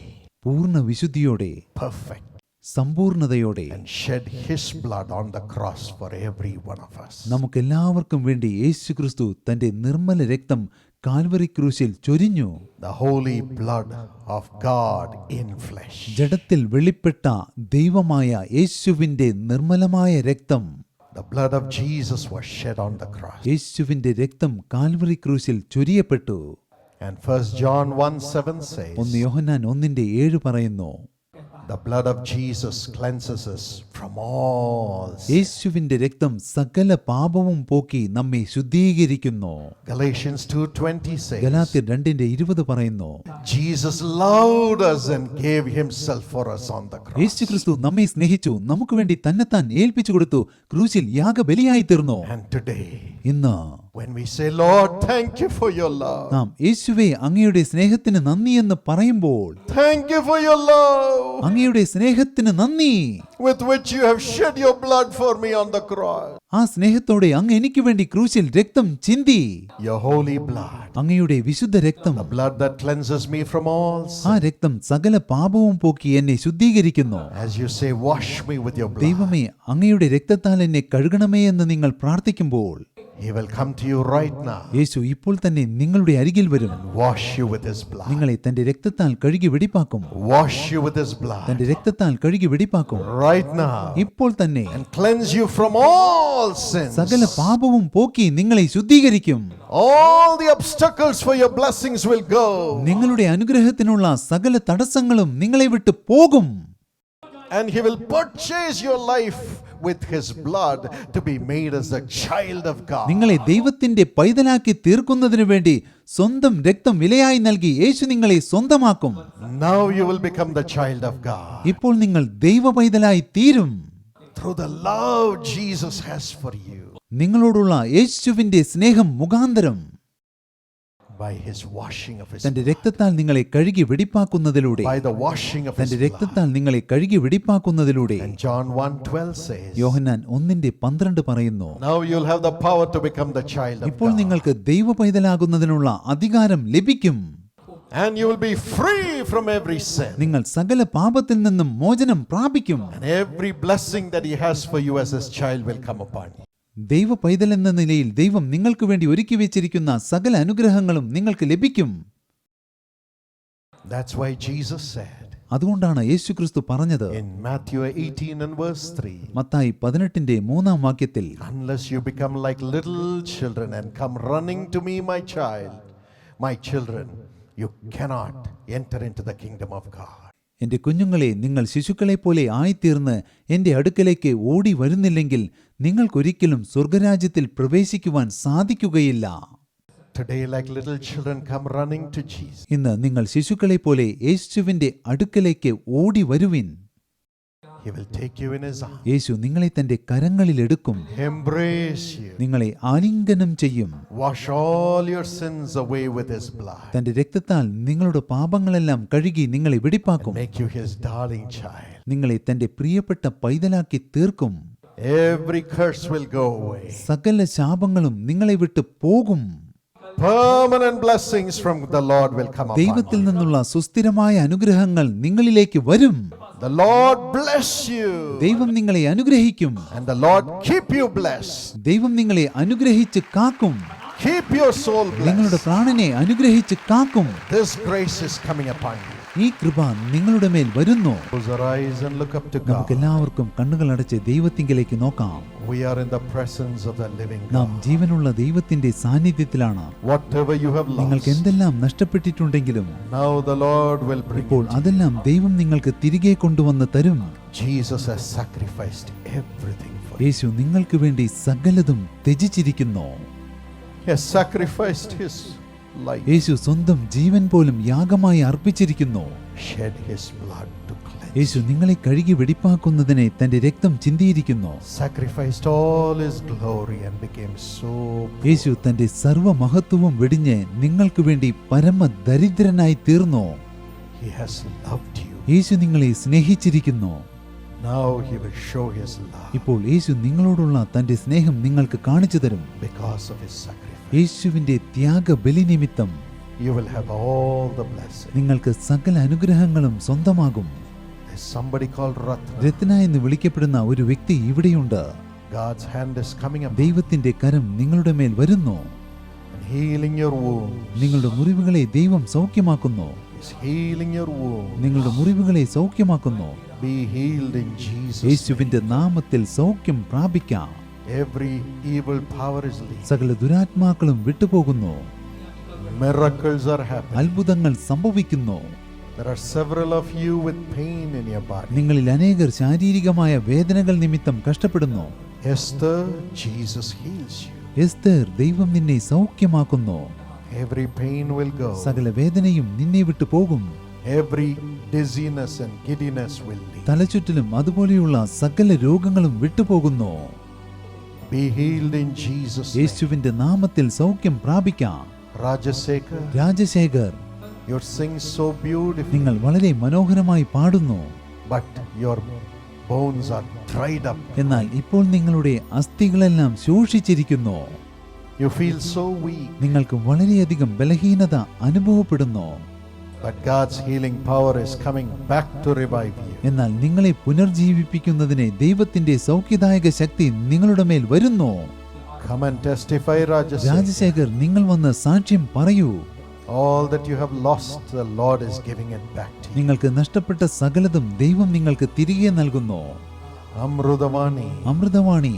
പൂർണ്ണ വിശുദ്ധിയോടെ,
perfect,
സമ്പൂർണതയോടെ
and shed his blood on the cross for every one of us.
നമുക്കെല്ലാവർക്കും വേണ്ടി യേശുക്രിസ്തു തന്റെ നിർമ്മല രക്തം കാൽവറി ക്രൂശിൽ ചൊരിഞ്ഞു.
The holy blood of God in flesh.
ജഡത്തിൽ വെളിപ്പെട്ട ദൈവമായ യേശുവിന്റെ നിർമ്മലമായ രക്തം,
The blood of Jesus was shed on the cross.
യേശുവിന്റെ രക്തം കാൽവറി ക്രൂശിൽ ചൊരിയപ്പെട്ടു.
And 1 John 1:7 says,
1 യോഹന്നാൻ 1:7 പറയുന്നു,
the blood of Jesus cleanses us from all sin.
യേശുവിന്റെ രക്തം സകല പാപവും പോക്കി നമ്മെ ശുദ്ധീകരിക്കുന്നു.
Galatians 2:20 says,
ഗലാത്യർ 2:20 പറയുന്നു,
Jesus loved us and gave himself for us on the cross.
യേശുക്രിസ്തു നമ്മെ സ്നേഹിച്ചു, നമുക്ക് വേണ്ടി തന്നെത്താൻ ഏൽപ്പിച്ചു കൊടുത്തു, ക്രൂശിൽ യാഗബലിയായി തീർന്നു.
And today,
ഇന്ന്
when we say, Lord, thank you for your love.
നാം യേശുവേ അങ്ങയുടെ സ്നേഹത്തിന് നന്ദി എന്ന് പറയുമ്പോൾ,
Thank you for your love
അങ്ങയുടെ സ്നേഹത്തിന് നന്ദി,
with which you have shed your blood for me on the cross.
ആ സ്നേഹത്തോടെ അങ്ങ് എനിക്ക് വേണ്ടി ക്രൂശിൽ രക്തം ചിന്തി.
Your holy blood,
അങ്ങയുടെ വിശുദ്ധ രക്തം,
the blood that cleanses me from all
ആ
sin.
രക്തം സകല പാപവും പോക്കി എന്നെ ശുദ്ധീകരിക്കുന്നു.
As you say, wash me with your blood.
ദൈവമേ, അങ്ങയുടെ രക്തത്താൽ എന്നെ കഴുകണമേ എന്ന് നിങ്ങൾ പ്രാർത്ഥിക്കുമ്പോൾ,
He will come to you right now,
യേശു ഇപ്പോൾ തന്നെ നിങ്ങളുടെ അരികിൽ വരും.
wash you with his blood.
നിങ്ങളെ തന്റെ രക്തത്താൽ കഴുകി വെടിപ്പാക്കും.
Wash you with his blood
തന്റെ രക്തത്താൽ കഴുകി വെടിപ്പാക്കും
right now
ഇപ്പോൾ തന്നെ.
and cleanse you from all sins.
സകല പാപവും പോക്കി നിങ്ങളെ ശുദ്ധീകരിക്കും.
All the obstacles for your blessings will go.
നിങ്ങളുടെ അനുഗ്രഹത്തിനുള്ള സകല തടസ്സങ്ങളും നിങ്ങളെ വിട്ട് പോകും.
And he will purchase your life with his blood to be made as a child of God.
നിങ്ങളെ ദൈവത്തിന്റെ പൈതലാക്കി തീർക്കുന്നതിനു വേണ്ടി സ്വന്തം രക്തം വിലയായി നൽകി യേശു നിങ്ങളെ സ്വന്തമാക്കും.
Now you will become the child of God
ഇപ്പോൾ നിങ്ങൾ ദൈവ പൈതലായി തീരും.
through the love Jesus has for you,
നിങ്ങളോടുള്ള യേശുവിന്റെ സ്നേഹം മുഖാന്തരം,
by his washing of his
തന്റെ രക്തത്താൽ നിങ്ങളെ കഴുകി വെടിപ്പാക്കുന്നതിലൂടെ,
by the washing of his
തന്റെ
blood.
രക്തത്താൽ നിങ്ങളെ കഴുകി വെടിപ്പാക്കുന്നതിലൂടെ.
And John 1:12 says,
യോഹന്നാൻ 1:12 പറയുന്നു,
now you'll have the power to become the child of
ഇപ്പോൾ
God,
നിങ്ങൾക്ക് ദൈവ പൈതലാകുന്നതിനുള്ള അധികാരം ലഭിക്കും.
and you will be free from every sin,
നിങ്ങൾ സകല പാപത്തിൽ നിന്നും മോചനം പ്രാപിക്കും.
and every blessing that he has for you as his child will come upon you.
ദൈവ പൈതൽ എന്ന നിലയിൽ ദൈവം നിങ്ങൾക്ക് വേണ്ടി ഒരുക്കി വെച്ചിരിക്കുന്ന സകല അനുഗ്രഹങ്ങളും നിങ്ങൾക്ക് ലഭിക്കും.
That's why Jesus said,
അതുകൊണ്ടാണ് യേശുക്രിസ്തു പറഞ്ഞത്
in Matthew 18 and verse 3,
Mathai 18:3 വാക്യത്തിൽ,
unless you become like little children and come running to me, my children, you cannot enter into the kingdom of God.
എന്റെ കുഞ്ഞുങ്ങളെ, നിങ്ങൾ ശിശുക്കളെ പോലെ ആയിത്തീർന്ന് എന്റെ അടുക്കലേക്ക് ഓടി വരുന്നില്ലെങ്കിൽ നിങ്ങൾക്കൊരിക്കലും സ്വർഗരാജ്യത്തിൽ പ്രവേശിക്കുവാൻ സാധിക്കുകയില്ല.
Today, like little children, come running to Jesus.
ഇന്ന് നിങ്ങൾ ശിശുക്കളെ പോലെ യേശുവിന്റെ അടുക്കലേക്ക് ഓടി വരുവിൻ.
He will take you in his arms,
യേശു നിങ്ങളെ തന്റെ കരങ്ങളിലെടുക്കും,
embrace you,
നിങ്ങളെ ആലിംഗനം ചെയ്യും,
wash all your sins away with his blood,
തന്റെ രക്തത്താൽ നിങ്ങളുടെ പാപങ്ങളെല്ലാം കഴുകി നിങ്ങളെ വെടിപ്പാക്കും,
make you his darling child.
നിങ്ങളെ തന്റെ പ്രിയപ്പെട്ട പൈതലാക്കി തീർക്കും.
Every curse will go away.
സകല ശാപങ്ങളും നിങ്ങളെ വിട്ട് പോകും.
Permanent blessings from the Lord will come upon
ദൈവത്തിൽ
you.
നിന്നുള്ള സുസ്ഥിരമായ അനുഗ്രഹങ്ങൾ നിങ്ങളിലേക്ക് വരും.
The Lord bless you,
ദൈവം നിങ്ങളെ അനുഗ്രഹിക്കും.
and the Lord keep you blessed.
ദൈവം നിങ്ങളെ അനുഗ്രഹിച്ച് കാക്കും.
Keep your soul
നിങ്ങളുടെ
blessed.
പ്രാണനെ അനുഗ്രഹിച്ച് കാക്കും.
This grace is coming upon you.
ഈ കൃപ നിങ്ങളുടെ മേൽ വരുന്നു.
Close our eyes and look up to
നമുക്ക്
God.
എല്ലാവർക്കും കണ്ണുകളടച്ച് ദൈവത്തിങ്കലേക്ക് നോക്കാം.
We are in the presence of the living
നാം
God.
ജീവനുള്ള ദൈവത്തിന്റെ സാന്നിധ്യത്തിലാണ്.
Whatever you have
നിങ്ങൾക്ക്
lost,
എന്തെല്ലാം നഷ്ടപ്പെട്ടിട്ടുണ്ടെങ്കിലും
now the Lord will bring
ഇപ്പോൾ
it.
അതെല്ലാം ദൈവം നിങ്ങൾക്ക് തിരികെ കൊണ്ടുവന്ന് തരും.
Jesus has sacrificed everything for you.
യേശു നിങ്ങൾക്ക് വേണ്ടി സകലതും ത്യജിച്ചിരിക്കുന്നു.
He has sacrificed his life,
യേശു സ്വന്തം ജീവൻ പോലും യാഗമായി അർപ്പിച്ചിരിക്കുന്നു.
shed his blood to cleanse.
യേശു നിങ്ങളെ കഴുകി വെടിപ്പാക്കുന്നതിനെ തന്റെ രക്തം ചിന്തിയിരിക്കുന്നു.
Sacrificed all his glory and became so poor.
യേശു തന്റെ സർവ്വമഹത്വവും വെടിഞ്ഞ് നിങ്ങൾക്ക് വേണ്ടി പരമ ദരിദ്രനായി തീർന്നു.
He has loved you.
യേശു നിങ്ങളെ സ്നേഹിച്ചിരിക്കുന്നു.
Now he will show his love
ഇപ്പോൾ യേശു നിങ്ങളോടുള്ള തന്റെ സ്നേഹം നിങ്ങൾക്ക് കാണിച്ചു തരും.
because of his sacrifice.
യേശുവിന്റെ ത്യാഗബലി നിമിത്തം
You will have all the blessings.
നിങ്ങൾക്ക് സകല അനുഗ്രഹങ്ങളും സ്വന്തമാകും.
There's somebody called Ratna.
രത്ന എന്ന് വിളിക്കപ്പെടുന്ന ഒരു വ്യക്തി ഇവിടെയുണ്ട്.
God's hand is coming up
ദൈവത്തിന്റെ കരം നിങ്ങളുടെ മേൽ വരുന്നു.
and healing your wounds.
നിങ്ങളുടെ മുറിവുകളെ ദൈവം സൗഖ്യമാക്കുന്നു.
He's healing your wounds.
നിങ്ങളുടെ മുറിവുകളെ സൗഖ്യമാക്കുന്നു.
Be healed in Jesus' name.
യേശുവിന്റെ നാമത്തിൽ സൗഖ്യം പ്രാപിക്കാം.
Every evil power is leaving.
സകല ദുരാത്മാക്കളും വിട്ടുപോകുന്നു.
Miracles are happening.
അത്ഭുതങ്ങൾ സംഭവിക്കുന്നു.
There are several of you with pain in your body.
നിങ്ങളിൽ അനേകർ ശാരീരികമായ വേദനകൾ നിമിത്തം കഷ്ടപ്പെടുന്നു.
Esther, Jesus heals you.
Esther, ദൈവം നിന്നെ സൗഖ്യമാക്കുന്നു.
Every pain will go.
സകല വേദനയും നിന്നെ വിട്ടു പോകും.
Every dizziness and giddiness will leave.
തലചുറ്റലും അതുപോലെയുള്ള സകല രോഗങ്ങളും വിട്ടുപോകുന്നു.
Be healed in Jesus' name.
യേശുവിന്റെ നാമത്തിൽ സൗഖ്യം പ്രാപിക്കാം.
Rajasekhar,
Rajasekhar,
you sing so beautifully,
നിങ്ങൾ വളരെ മനോഹരമായി പാടുന്നു.
but your bones are dried up.
എന്നാൽ ഇപ്പോൾ നിങ്ങളുടെ അസ്ഥികളെല്ലാം ശോഷിച്ചിരിക്കുന്നു.
You feel so weak,
നിങ്ങൾക്ക് വളരെയധികം ബലഹീനത അനുഭവപ്പെടുന്നു.
but God's healing power is coming back to revive you.
എന്നാൽ നിങ്ങളെ പുനർജീവിപ്പിക്കുന്നതിന് ദൈവത്തിന്റെ സൗഖ്യദായക ശക്തി നിങ്ങളുടെ മേൽ വരുന്നു.
Come and testify, Rajasekhar.
Rajasekhar, നിങ്ങൾ വന്ന് സാക്ഷ്യം പറയൂ.
All that you have lost, the Lord is giving it back to you.
നിങ്ങൾക്ക് നഷ്ടപ്പെട്ട സകലതും ദൈവം നിങ്ങൾക്ക് തിരികെ നൽകുന്നു.
Amrudavani,
Amritavani,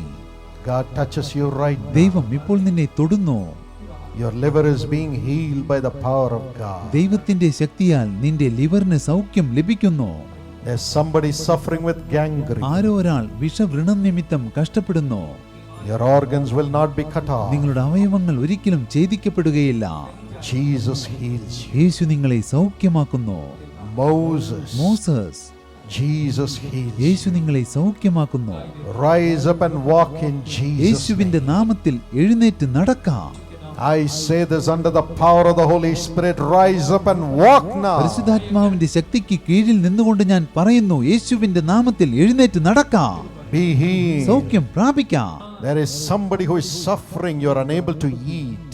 God touches you right now.
ദൈവം ഇപ്പോൾ നിന്നെ തൊടുന്നു.
Your liver is being healed by the power of God.
ദൈവത്തിന്റെ ശക്തിയാൽ നിന്റെ ലിവറിന് സൗഖ്യം ലഭിക്കുന്നു.
There's somebody suffering with gangrene.
ആരോ ഒരാൾ വിഷവ്രണം നിമിത്തം കഷ്ടപ്പെടുന്നു.
Your organs will not be cut off.
നിങ്ങളുടെ അവയവങ്ങൾ ഒരിക്കലും ഛേദിക്കപ്പെടുകയില്ല.
Jesus heals you.
യേശു നിങ്ങളെ സൗഖ്യമാക്കുന്നു.
Moses,
Moses,
Jesus heals you.
യേശു നിങ്ങളെ സൗഖ്യമാക്കുന്നു.
Rise up and walk in Jesus'
യേശുവിന്റെ
name.
നാമത്തിൽ എഴുന്നേറ്റ് നടക്കാം.
I say this under the power of the Holy Spirit. Rise up and walk now.
പരിശുദ്ധാത്മാവിന്റെ ശക്തിക്ക് കീഴിൽ നിന്നുകൊണ്ട് ഞാൻ പറയുന്നു, യേശുവിന്റെ നാമത്തിൽ എഴുന്നേറ്റ് നടക്കാം.
Be healed.
സൗഖ്യം പ്രാപിക്കാം.
There is somebody who is suffering. You are unable to eat.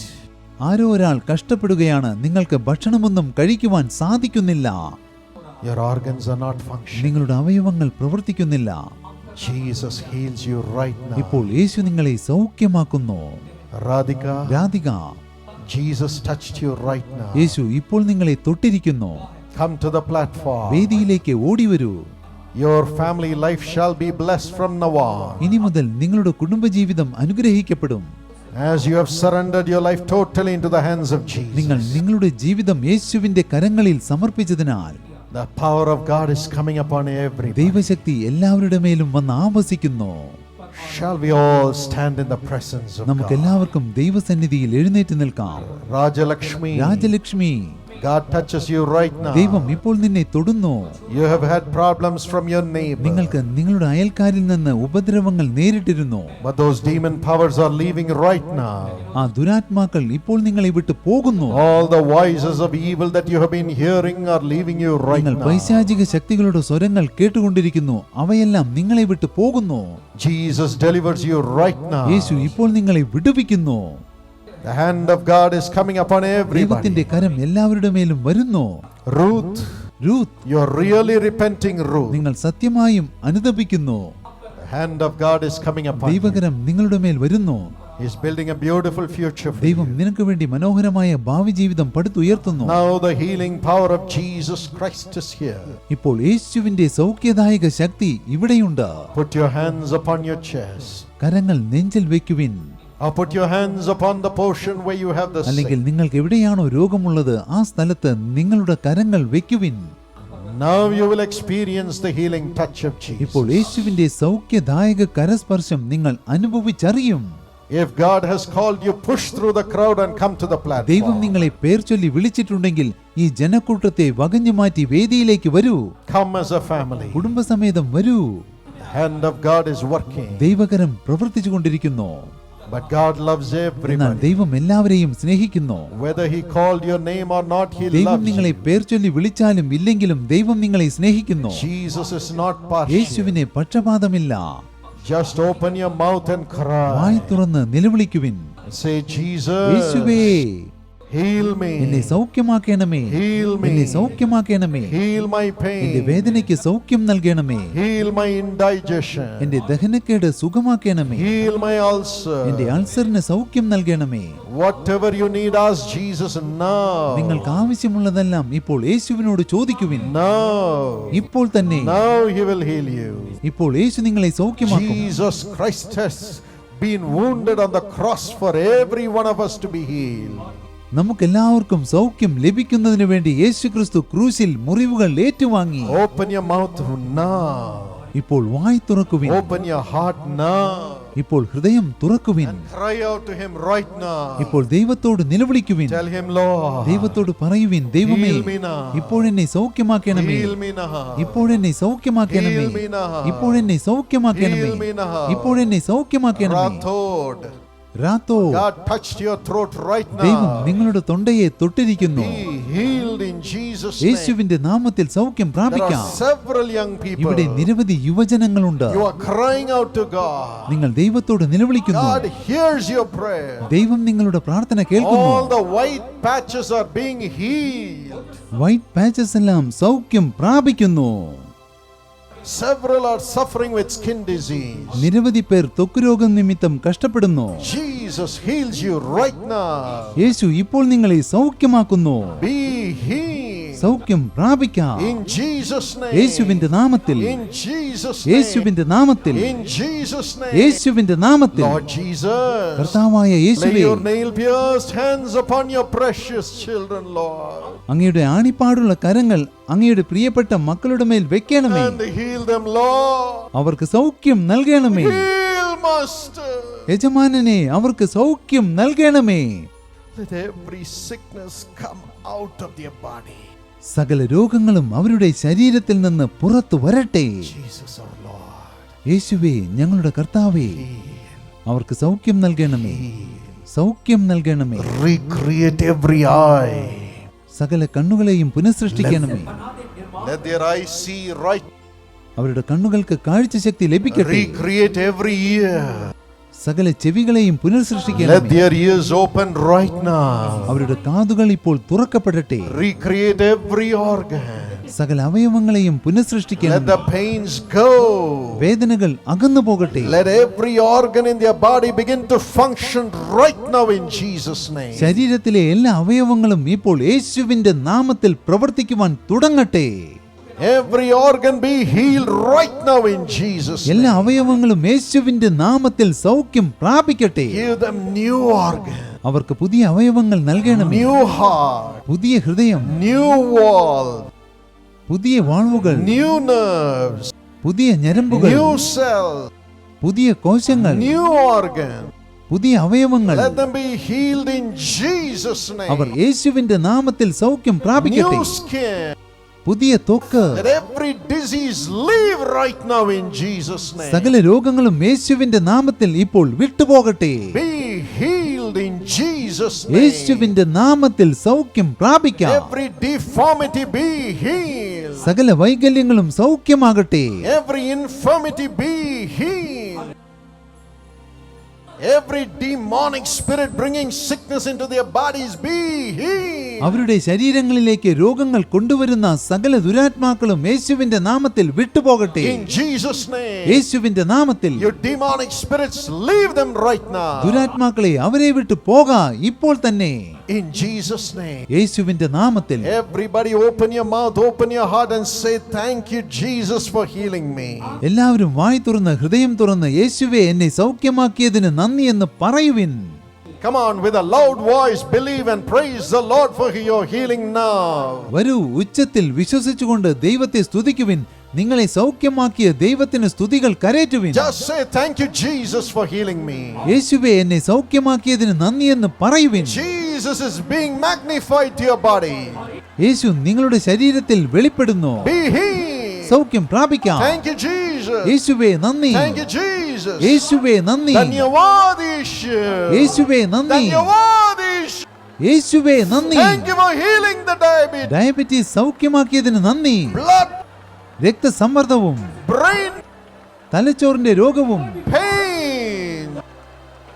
ആരോ ഒരാൾ കഷ്ടപ്പെടുകയാണ്. നിങ്ങൾക്ക് ഭക്ഷണമൊന്നും കഴിക്കുവാൻ സാധിക്കുന്നില്ല.
Your organs are not functioning.
നിങ്ങളുടെ അവയവങ്ങൾ പ്രവർത്തിക്കുന്നില്ല.
Jesus heals you right now.
ഇപ്പോൾ യേശു നിങ്ങളെ സൗഖ്യമാക്കുന്നു.
Radhika,
Radhika,
Jesus touched you right now.
യേശു ഇപ്പോൾ നിങ്ങളെ തൊട്ടിരിക്കുന്നു.
Come to the platform.
വേദിയിലേക്ക് ഓടിവരൂ.
Your family life shall be blessed from now on.
ഇനി മുതൽ നിങ്ങളുടെ കുടുംബജീവിതം അനുഗ്രഹിക്കപ്പെടും.
As you have surrendered your life totally into the hands of
നിങ്ങൾ
Jesus.
നിങ്ങളുടെ ജീവിതം യേശുവിന്റെ കരങ്ങളിൽ സമർപ്പിച്ചതിനാൽ
The power of God is coming upon everybody.
ദൈവശക്തി എല്ലാവരുടെ മേലും വന്ന് ആവസിക്കുന്നു.
Shall we all stand in the presence of
നമുക്ക്
God?
എല്ലാവർക്കും ദൈവസന്നിധിയിൽ എഴുന്നേറ്റ് നിൽക്കാം.
Rajalakshmi,
Rajalakshmi,
God touches you right now.
ദൈവം ഇപ്പോൾ നിന്നെ തൊടുന്നു.
You have had problems from your neighbor.
നിങ്ങൾക്ക് നിങ്ങളുടെ അയൽക്കാരിൽ നിന്ന് ഉപദ്രവങ്ങൾ നേരിട്ടിരുന്നു.
But those demon powers are leaving right now.
ആ ദുരാത്മാക്കൾ ഇപ്പോൾ നിങ്ങളെ വിട്ടു പോകുന്നു.
All the voices of evil that you have been hearing are leaving you right
നിങ്ങൾ
now.
പൈശാചിക ശക്തികളുടെ സ്വരങ്ങൾ കേട്ടുകൊണ്ടിരിക്കുന്നു. അവയെല്ലാം നിങ്ങളെ വിട്ടു പോകുന്നു.
Jesus delivers you right now.
യേശു ഇപ്പോൾ നിങ്ങളെ വിടുവിക്കുന്നു.
The hand of God is coming upon
ദൈവത്തിന്റെ
everybody.
കരം എല്ലാവരുടെ മേലും വരുന്നു.
Ruth,
Ruth,
you're really repenting, Ruth.
നിങ്ങൾ സത്യമായും അനുതപിക്കുന്നു.
The hand of God is coming upon you.
ദൈവകരം നിങ്ങളുടെ മേൽ വരുന്നു.
He's building a beautiful future for
ദൈവം
you.
നിനക്ക് വേണ്ടി മനോഹരമായ ഭാവി ജീവിതം പടുത്തുയർത്തുന്നു.
Now the healing power of Jesus Christ is here.
ഇപ്പോൾ യേശുവിന്റെ സൗഖ്യദായക ശക്തി ഇവിടെയുണ്ട്.
Put your hands upon your chest.
കരങ്ങൾ നെഞ്ചിൽ വെക്കുവിൻ.
Or put your hands upon the portion where you have the
അല്ലെങ്കിൽ
sick.
നിങ്ങൾക്ക് എവിടെയാണോ രോഗമുള്ളത് ആ സ്ഥലത്ത് നിങ്ങളുടെ കരങ്ങൾ വെക്കുവിൻ.
Now you will experience the healing touch of
ഇപ്പോൾ
Jesus.
യേശുവിന്റെ സൗഖ്യദായക കരസ്പർശം നിങ്ങൾ അനുഭവിച്ചറിയും.
If God has called you, push through the crowd and come to the
ദൈവം
platform.
നിങ്ങളെ പേർ ചൊല്ലി വിളിച്ചിട്ടുണ്ടെങ്കിൽ ഈ ജനക്കൂട്ടത്തെ വകഞ്ഞു മാറ്റി വേദിയിലേക്ക് വരൂ.
Come as a family.
കുടുംബസമേതം വരൂ.
The hand of God is working.
ദൈവകരം പ്രവർത്തിച്ചുകൊണ്ടിരിക്കുന്നു.
But God loves
എന്നാൽ
everybody.
ദൈവം എല്ലാവരെയും സ്നേഹിക്കുന്നു.
Whether He called your name or not, He
ദൈവം
loves
നിങ്ങളെ
you.
പേർ ചൊല്ലി വിളിച്ചാലും ഇല്ലെങ്കിലും ദൈവം നിങ്ങളെ സ്നേഹിക്കുന്നു.
Jesus is not partial.
യേശുവിന് പക്ഷപാതമില്ല.
Just open your mouth and
വായ്
cry.
തുറന്ന് നിലവിളിക്കുവിൻ.
Say,
യേശുവേ,
Jesus, heal
എന്നെ
me.
സൗഖ്യമാക്കണമേ.
Heal me.
എന്നെ സൗഖ്യമാക്കണമേ.
Heal my
എന്റെ
pain.
വേദനയ്ക്ക് സൗഖ്യം നൽകണമേ.
Heal my indigestion.
എന്റെ ദഹനക്കേട് സുഖമാക്കണമേ.
Heal my ulcer.
എന്റെ അൾസറിന് സൗഖ്യം നൽകണമേ.
Whatever you need, ask Jesus now.
നിങ്ങൾക്ക് ആവശ്യമുള്ളതെല്ലാം ഇപ്പോൾ യേശുവിനോട് ചോദിക്കുവിൻ.
Now.
ഇപ്പോൾ തന്നെ.
Now He will heal you.
ഇപ്പോൾ യേശു നിങ്ങളെ സൗഖ്യമാക്കും.
Jesus Christ has been wounded on the cross for every one of us to be healed.
നമുക്കെല്ലാവർക്കും സൗഖ്യം ലഭിക്കുന്നതിന് വേണ്ടി യേശുക്രിസ്തു ക്രൂശിൽ മുറിവുകൾ ഏറ്റുവാങ്ങി.
Open your mouth now.
ഇപ്പോൾ വായ് തുറക്കുവിൻ.
Open your heart now.
ഇപ്പോൾ ഹൃദയം തുറക്കുവിൻ.
Cry out to Him right now.
ഇപ്പോൾ ദൈവത്തോട് നിലവിളിക്കുവിൻ.
Tell Him, Lord,
ദൈവത്തോട് പറയുവിൻ, ദൈവമേ,
heal me now.
ഇപ്പോഴെന്നെ സൗഖ്യമാക്കണമേ.
Heal me now.
ഇപ്പോഴെന്നെ സൗഖ്യമാക്കണമേ.
Heal me now.
ഇപ്പോഴെന്നെ സൗഖ്യമാക്കണമേ.
Heal me now.
ഇപ്പോഴെന്നെ സൗഖ്യമാക്കണമേ.
Rathod.
രാത്തോ,
God touched your throat right
ദൈവം
now.
നിങ്ങളുടെ തൊണ്ടയെ തൊട്ടിരിക്കുന്നു.
Be healed in Jesus' name.
യേശുവിന്റെ നാമത്തിൽ സൗഖ്യം
There
പ്രാപിക്കാം.
are several young people.
ഇവിടെ നിരവധി യുവജനങ്ങളുണ്ട്.
You are crying out to God.
നിങ്ങൾ ദൈവത്തോട് നിലവിളിക്കുന്നു.
God hears your prayer.
ദൈവം നിങ്ങളുടെ പ്രാർത്ഥന കേൾക്കുന്നു.
All the white patches are being healed.
White patches എല്ലാം സൗഖ്യം പ്രാപിക്കുന്നു.
Several are suffering with skin disease.
നിരവധി പേർ ത്വക്കുരോഗം നിമിത്തം കഷ്ടപ്പെടുന്നു.
Jesus heals you right now.
യേശു ഇപ്പോൾ നിങ്ങളെ സൗഖ്യമാക്കുന്നു.
Be healed.
സൗഖ്യം പ്രാപിക്കാം.
In Jesus' name.
യേശുവിന്റെ നാമത്തിൽ.
In Jesus' name.
യേശുവിന്റെ നാമത്തിൽ.
In Jesus' name.
യേശുവിന്റെ നാമത്തിൽ.
Lord Jesus.
കർത്താവായ
Lay
യേശുവേ,
your nail-pierced hands upon your precious children, Lord.
അങ്ങയുടെ ആണിപ്പാടുള്ള കരങ്ങൾ അങ്ങയുടെ പ്രിയപ്പെട്ട മക്കളുടെ മേൽ വെക്കണമേ.
And heal them, Lord.
അവർക്ക് സൗഖ്യം നൽകണമേ.
Heal, Master.
യജമാനനെ, അവർക്ക് സൗഖ്യം നൽകണമേ.
Let every sickness come out of their body.
സകല രോഗങ്ങളും അവരുടെ ശരീരത്തിൽ നിന്ന് പുറത്തു വരട്ടെ.
Jesus our Lord.
യേശുവേ, ഞങ്ങളുടെ കർത്താവേ,
Heal.
അവർക്ക് സൗഖ്യം നൽകണമേ. സൗഖ്യം നൽകണമേ.
Recreate every eye.
സകല കണ്ണുകളെയും പുനഃസൃഷ്ടിക്കണമേ.
Let their eyes see right.
അവരുടെ കണ്ണുകൾക്ക് കാഴ്ചശക്തി ലഭിക്കട്ടെ.
Recreate every ear.
സകല ചെവികളെയും
Let
പുനഃസൃഷ്ടിക്കണമേ.
their ears open right now.
അവരുടെ കാതുകൾ ഇപ്പോൾ തുറക്കപ്പെടട്ടെ.
Recreate every organ.
സകല അവയവങ്ങളെയും
Let
പുനഃസൃഷ്ടിക്കണം.
the pains go.
വേദനകൾ അകന്നു പോകട്ടെ.
Let every organ in their body begin to function right now in Jesus' name.
ശരീരത്തിലെ എല്ലാ അവയവങ്ങളും ഇപ്പോൾ യേശുവിന്റെ നാമത്തിൽ പ്രവർത്തിക്കുവാൻ തുടങ്ങട്ടെ.
Every organ be healed right now in Jesus'
എല്ലാ
name.
അവയവങ്ങളും യേശുവിന്റെ നാമത്തിൽ സൗഖ്യം പ്രാപിക്കട്ടെ.
Give them new organ,
അവർക്ക് പുതിയ അവയവങ്ങൾ നൽകണമേ.
new heart,
പുതിയ ഹൃദയം,
new wall,
പുതിയ വാൾവുകൾ,
new nerves,
പുതിയ ഞരമ്പുകൾ,
new cells,
പുതിയ കോശങ്ങൾ,
new organ.
പുതിയ അവയവങ്ങൾ.
Let them be healed in Jesus'
our
name.
യേശുവിന്റെ നാമത്തിൽ സൗഖ്യം പ്രാപിക്കട്ടെ.
New skin.
പുതിയ ത്വക്ക്.
Let every disease leave right now in Jesus' name.
സകല രോഗങ്ങളും യേശുവിന്റെ നാമത്തിൽ ഇപ്പോൾ വിട്ടുപോകട്ടെ.
Be healed in Jesus' name.
യേശുവിന്റെ നാമത്തിൽ സൗഖ്യം പ്രാപിക്കാം.
Every deformity be healed.
സകല വൈകല്യങ്ങളും സൗഖ്യമാകട്ടെ.
Every infirmity be healed. Every demonic spirit bringing sickness into their bodies be healed.
അവരുടെ ശരീരങ്ങളിലേക്ക് രോഗങ്ങൾ കൊണ്ടുവരുന്ന സകല ദുരാത്മാക്കളും യേശുവിന്റെ നാമത്തിൽ വിട്ടുപോകട്ടെ.
In Jesus' name.
യേശുവിന്റെ നാമത്തിൽ
You demonic spirits, leave them right now.
ദുരാത്മാക്കളെ അവരെ വിട്ടു പോക ഇപ്പോൾ തന്നെ.
In Jesus' name.
യേശുവിന്റെ നാമത്തിൽ.
Everybody open your mouth, open your heart and say thank you Jesus for healing me.
എല്ലാവരും വായ് തുറന്ന് ഹൃദയം തുറന്ന് യേശുവേ എന്നെ സൗഖ്യമാക്കിയതിന് നന്ദി എന്ന് പറയുവിൻ.
Come on, with a loud voice, believe and praise the Lord for your healing now.
വരൂ, ഉച്ചത്തിൽ വിശ്വസിച്ചുകൊണ്ട് ദൈവത്തെ സ്തുതിക്കുവിൻ. നിങ്ങളെ സൗഖ്യമാക്കിയ ദൈവത്തിന് സ്തുതികൾ കരേറ്റുവിൻ.
Just say thank you Jesus for healing me.
യേശുവേ എന്നെ സൗഖ്യമാക്കിയതിന് നന്ദി എന്ന് പറയുവിൻ.
Jesus is being magnified to your body.
യേശു നിങ്ങളുടെ ശരീരത്തിൽ വെളിപ്പെടുന്നു.
Be healed.
സൗഖ്യം പ്രാപിക്കാം.
Thank you Jesus.
യേശുവേ നന്ദി.
Thank you Jesus.
യേശുവേ നന്ദി.
ധന്യവാദീശ.
യേശുവേ നന്ദി.
ധന്യവാദീശ.
യേശുവേ നന്ദി.
Thank you for healing the diabetes.
Diabetes സൗഖ്യമാക്കിയതിന് നന്ദി.
Blood,
രക്തസമ്മർദ്ദവും
brain
തലച്ചോറിന്റെ രോഗവും.
pain.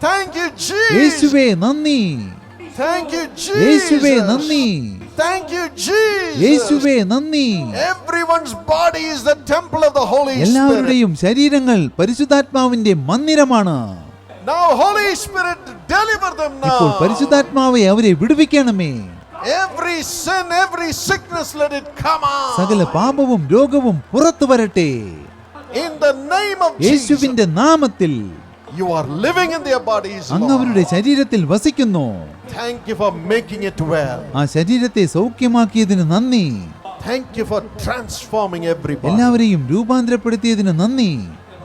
Thank you Jesus.
യേശുവേ നന്ദി.
Thank you
യേശുവേ
Jesus.
നന്ദി.
Thank you Jesus.
യേശുവേ നന്ദി.
Everyone's body is the temple of the Holy Spirit.
എല്ലാവരുടെയും ശരീരങ്ങൾ പരിശുദ്ധാത്മാവിന്റെ മന്ദിരമാണ്.
Now Holy Spirit deliver them
ഇപ്പോൾ
now.
പരിശുദ്ധാത്മാവെ അവരെ വിടുവിക്കണമേ.
Every sin, every sickness, let it come out.
സകല പാപവും രോഗവും പുറത്തു വരട്ടെ.
In the name of Jesus.
യേശുവിന്റെ നാമത്തിൽ.
You are living in their bodies.
അങ്ങ്
Lord.
അവരുടെ ശരീരത്തിൽ വസിക്കുന്നു.
Thank you for making it well.
ആ ശരീരത്തെ സൗഖ്യമാക്കിയതിന് നന്ദി.
Thank you for transforming everybody.
എല്ലാവരെയും രൂപാന്തരപ്പെടുത്തിയതിന് നന്ദി.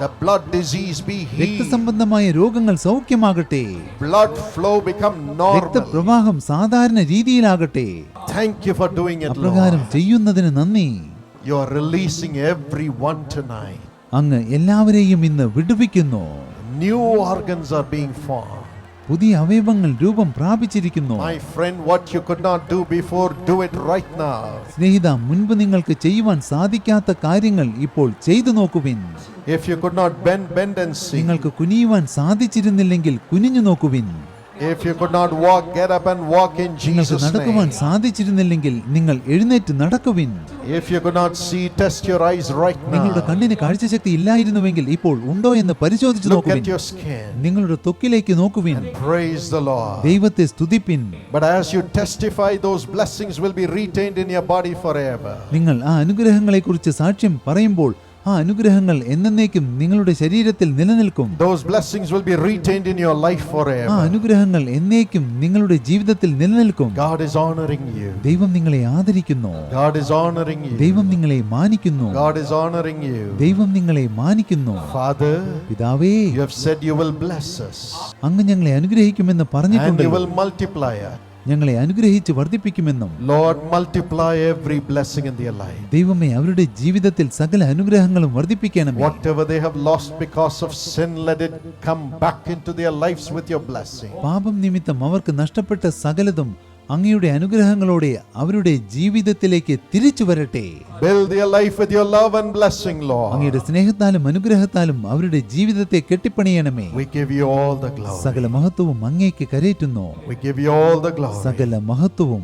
The blood disease be healed.
രക്തസംബന്ധമായ രോഗങ്ങൾ സൗഖ്യമാകട്ടെ.
Blood flow become normal.
രക്തപ്രവാഹം സാധാരണ രീതിയിലാകട്ടെ.
Thank you for doing it,
അപ്രകാരം
Lord.
ചെയ്യുന്നതിന് നന്ദി.
You are releasing everyone tonight.
അങ്ങ് എല്ലാവരെയും ഇന്ന് വിടുവിക്കുന്നു.
New organs are being formed.
പുതിയ അവയവങ്ങൾ രൂപം പ്രാപിച്ചിരിക്കുന്നു.
My friend, what you could not do before, do it right now.
സ്നേഹിത, മുൻപ് നിങ്ങൾക്ക് ചെയ്യുവാൻ സാധിക്കാത്ത കാര്യങ്ങൾ ഇപ്പോൾ ചെയ്തു നോക്കുവിൻ.
If you could not bend and see.
നിങ്ങൾക്ക് കുനിയുവാൻ സാധിച്ചിരുന്നില്ലെങ്കിൽ കുനിഞ്ഞു നോക്കുവിൻ.
If you could not walk, get up and walk in
നിങ്ങൾക്ക്
Jesus'
നടക്കുവാൻ
name.
സാധിച്ചിരുന്നില്ലെങ്കിൽ നിങ്ങൾ എഴുന്നേറ്റ് നടക്കുവിൻ.
If you could not see, test your eyes right
നിങ്ങളുടെ
now.
കണ്ണിന് കാഴ്ചശക്തി ഇല്ലായിരുന്നുവെങ്കിൽ ഇപ്പോൾ ഉണ്ടോ എന്ന് പരിശോധിച്ചു
Look
നോക്കുവിൻ.
at your skin.
നിങ്ങളുടെ ത്വക്കിലേക്ക് നോക്കുവിൻ.
Praise the Lord.
ദൈവത്തെ സ്തുതിപ്പിൻ.
But as you testify, those blessings will be retained in your body forever.
നിങ്ങൾ ആ അനുഗ്രഹങ്ങളെക്കുറിച്ച് സാക്ഷ്യം പറയുമ്പോൾ ആ അനുഗ്രഹങ്ങൾ എന്നേക്കും നിങ്ങളുടെ ശരീരത്തിൽ നിലനിൽക്കും.
Those blessings will be retained in your life
ആ
forever.
അനുഗ്രഹങ്ങൾ എന്നേക്കും നിങ്ങളുടെ ജീവിതത്തിൽ നിലനിൽക്കും.
God is honoring you.
ദൈവം നിങ്ങളെ ആദരിക്കുന്നു.
God is honoring you.
ദൈവം നിങ്ങളെ മാനിക്കുന്നു.
God is honoring you.
ദൈവം നിങ്ങളെ മാനിക്കുന്നു.
Father,
പിതാവേ,
you have said you will bless us
അങ്ങ് ഞങ്ങളെ അനുഗ്രഹിക്കുമെന്ന്
and you
പറഞ്ഞിട്ടുണ്ടല്ലോ.
will multiply us.
ഞങ്ങളെ അനുഗ്രഹിച്ച് വർദ്ധിപ്പിക്കുമെന്നും.
Lord, multiply every blessing in their life.
ദൈവമേ, അവരുടെ ജീവിതത്തിൽ സകല അനുഗ്രഹങ്ങളും വർദ്ധിപ്പിക്കണമേ.
Whatever they have lost because of sin, let it come back into their lives with your blessing.
പാപം നിമിത്തം അവർക്ക് നഷ്ടപ്പെട്ട സകലതും അങ്ങയുടെ അനുഗ്രഹങ്ങളോടെ അവരുടെ ജീവിതത്തിലേക്ക് തിരിച്ചു വരട്ടെ.
Build their life with your love and blessing, Lord.
അങ്ങയുടെ സ്നേഹത്താലും അനുഗ്രഹത്താലും അവരുടെ ജീവിതത്തെ കെട്ടിപ്പണിയണമേ.
We give you all the glory.
സകല മഹത്വവും അങ്ങേക്ക് കരേറ്റുന്നു.
We give you all the glory.
സകല മഹത്വവും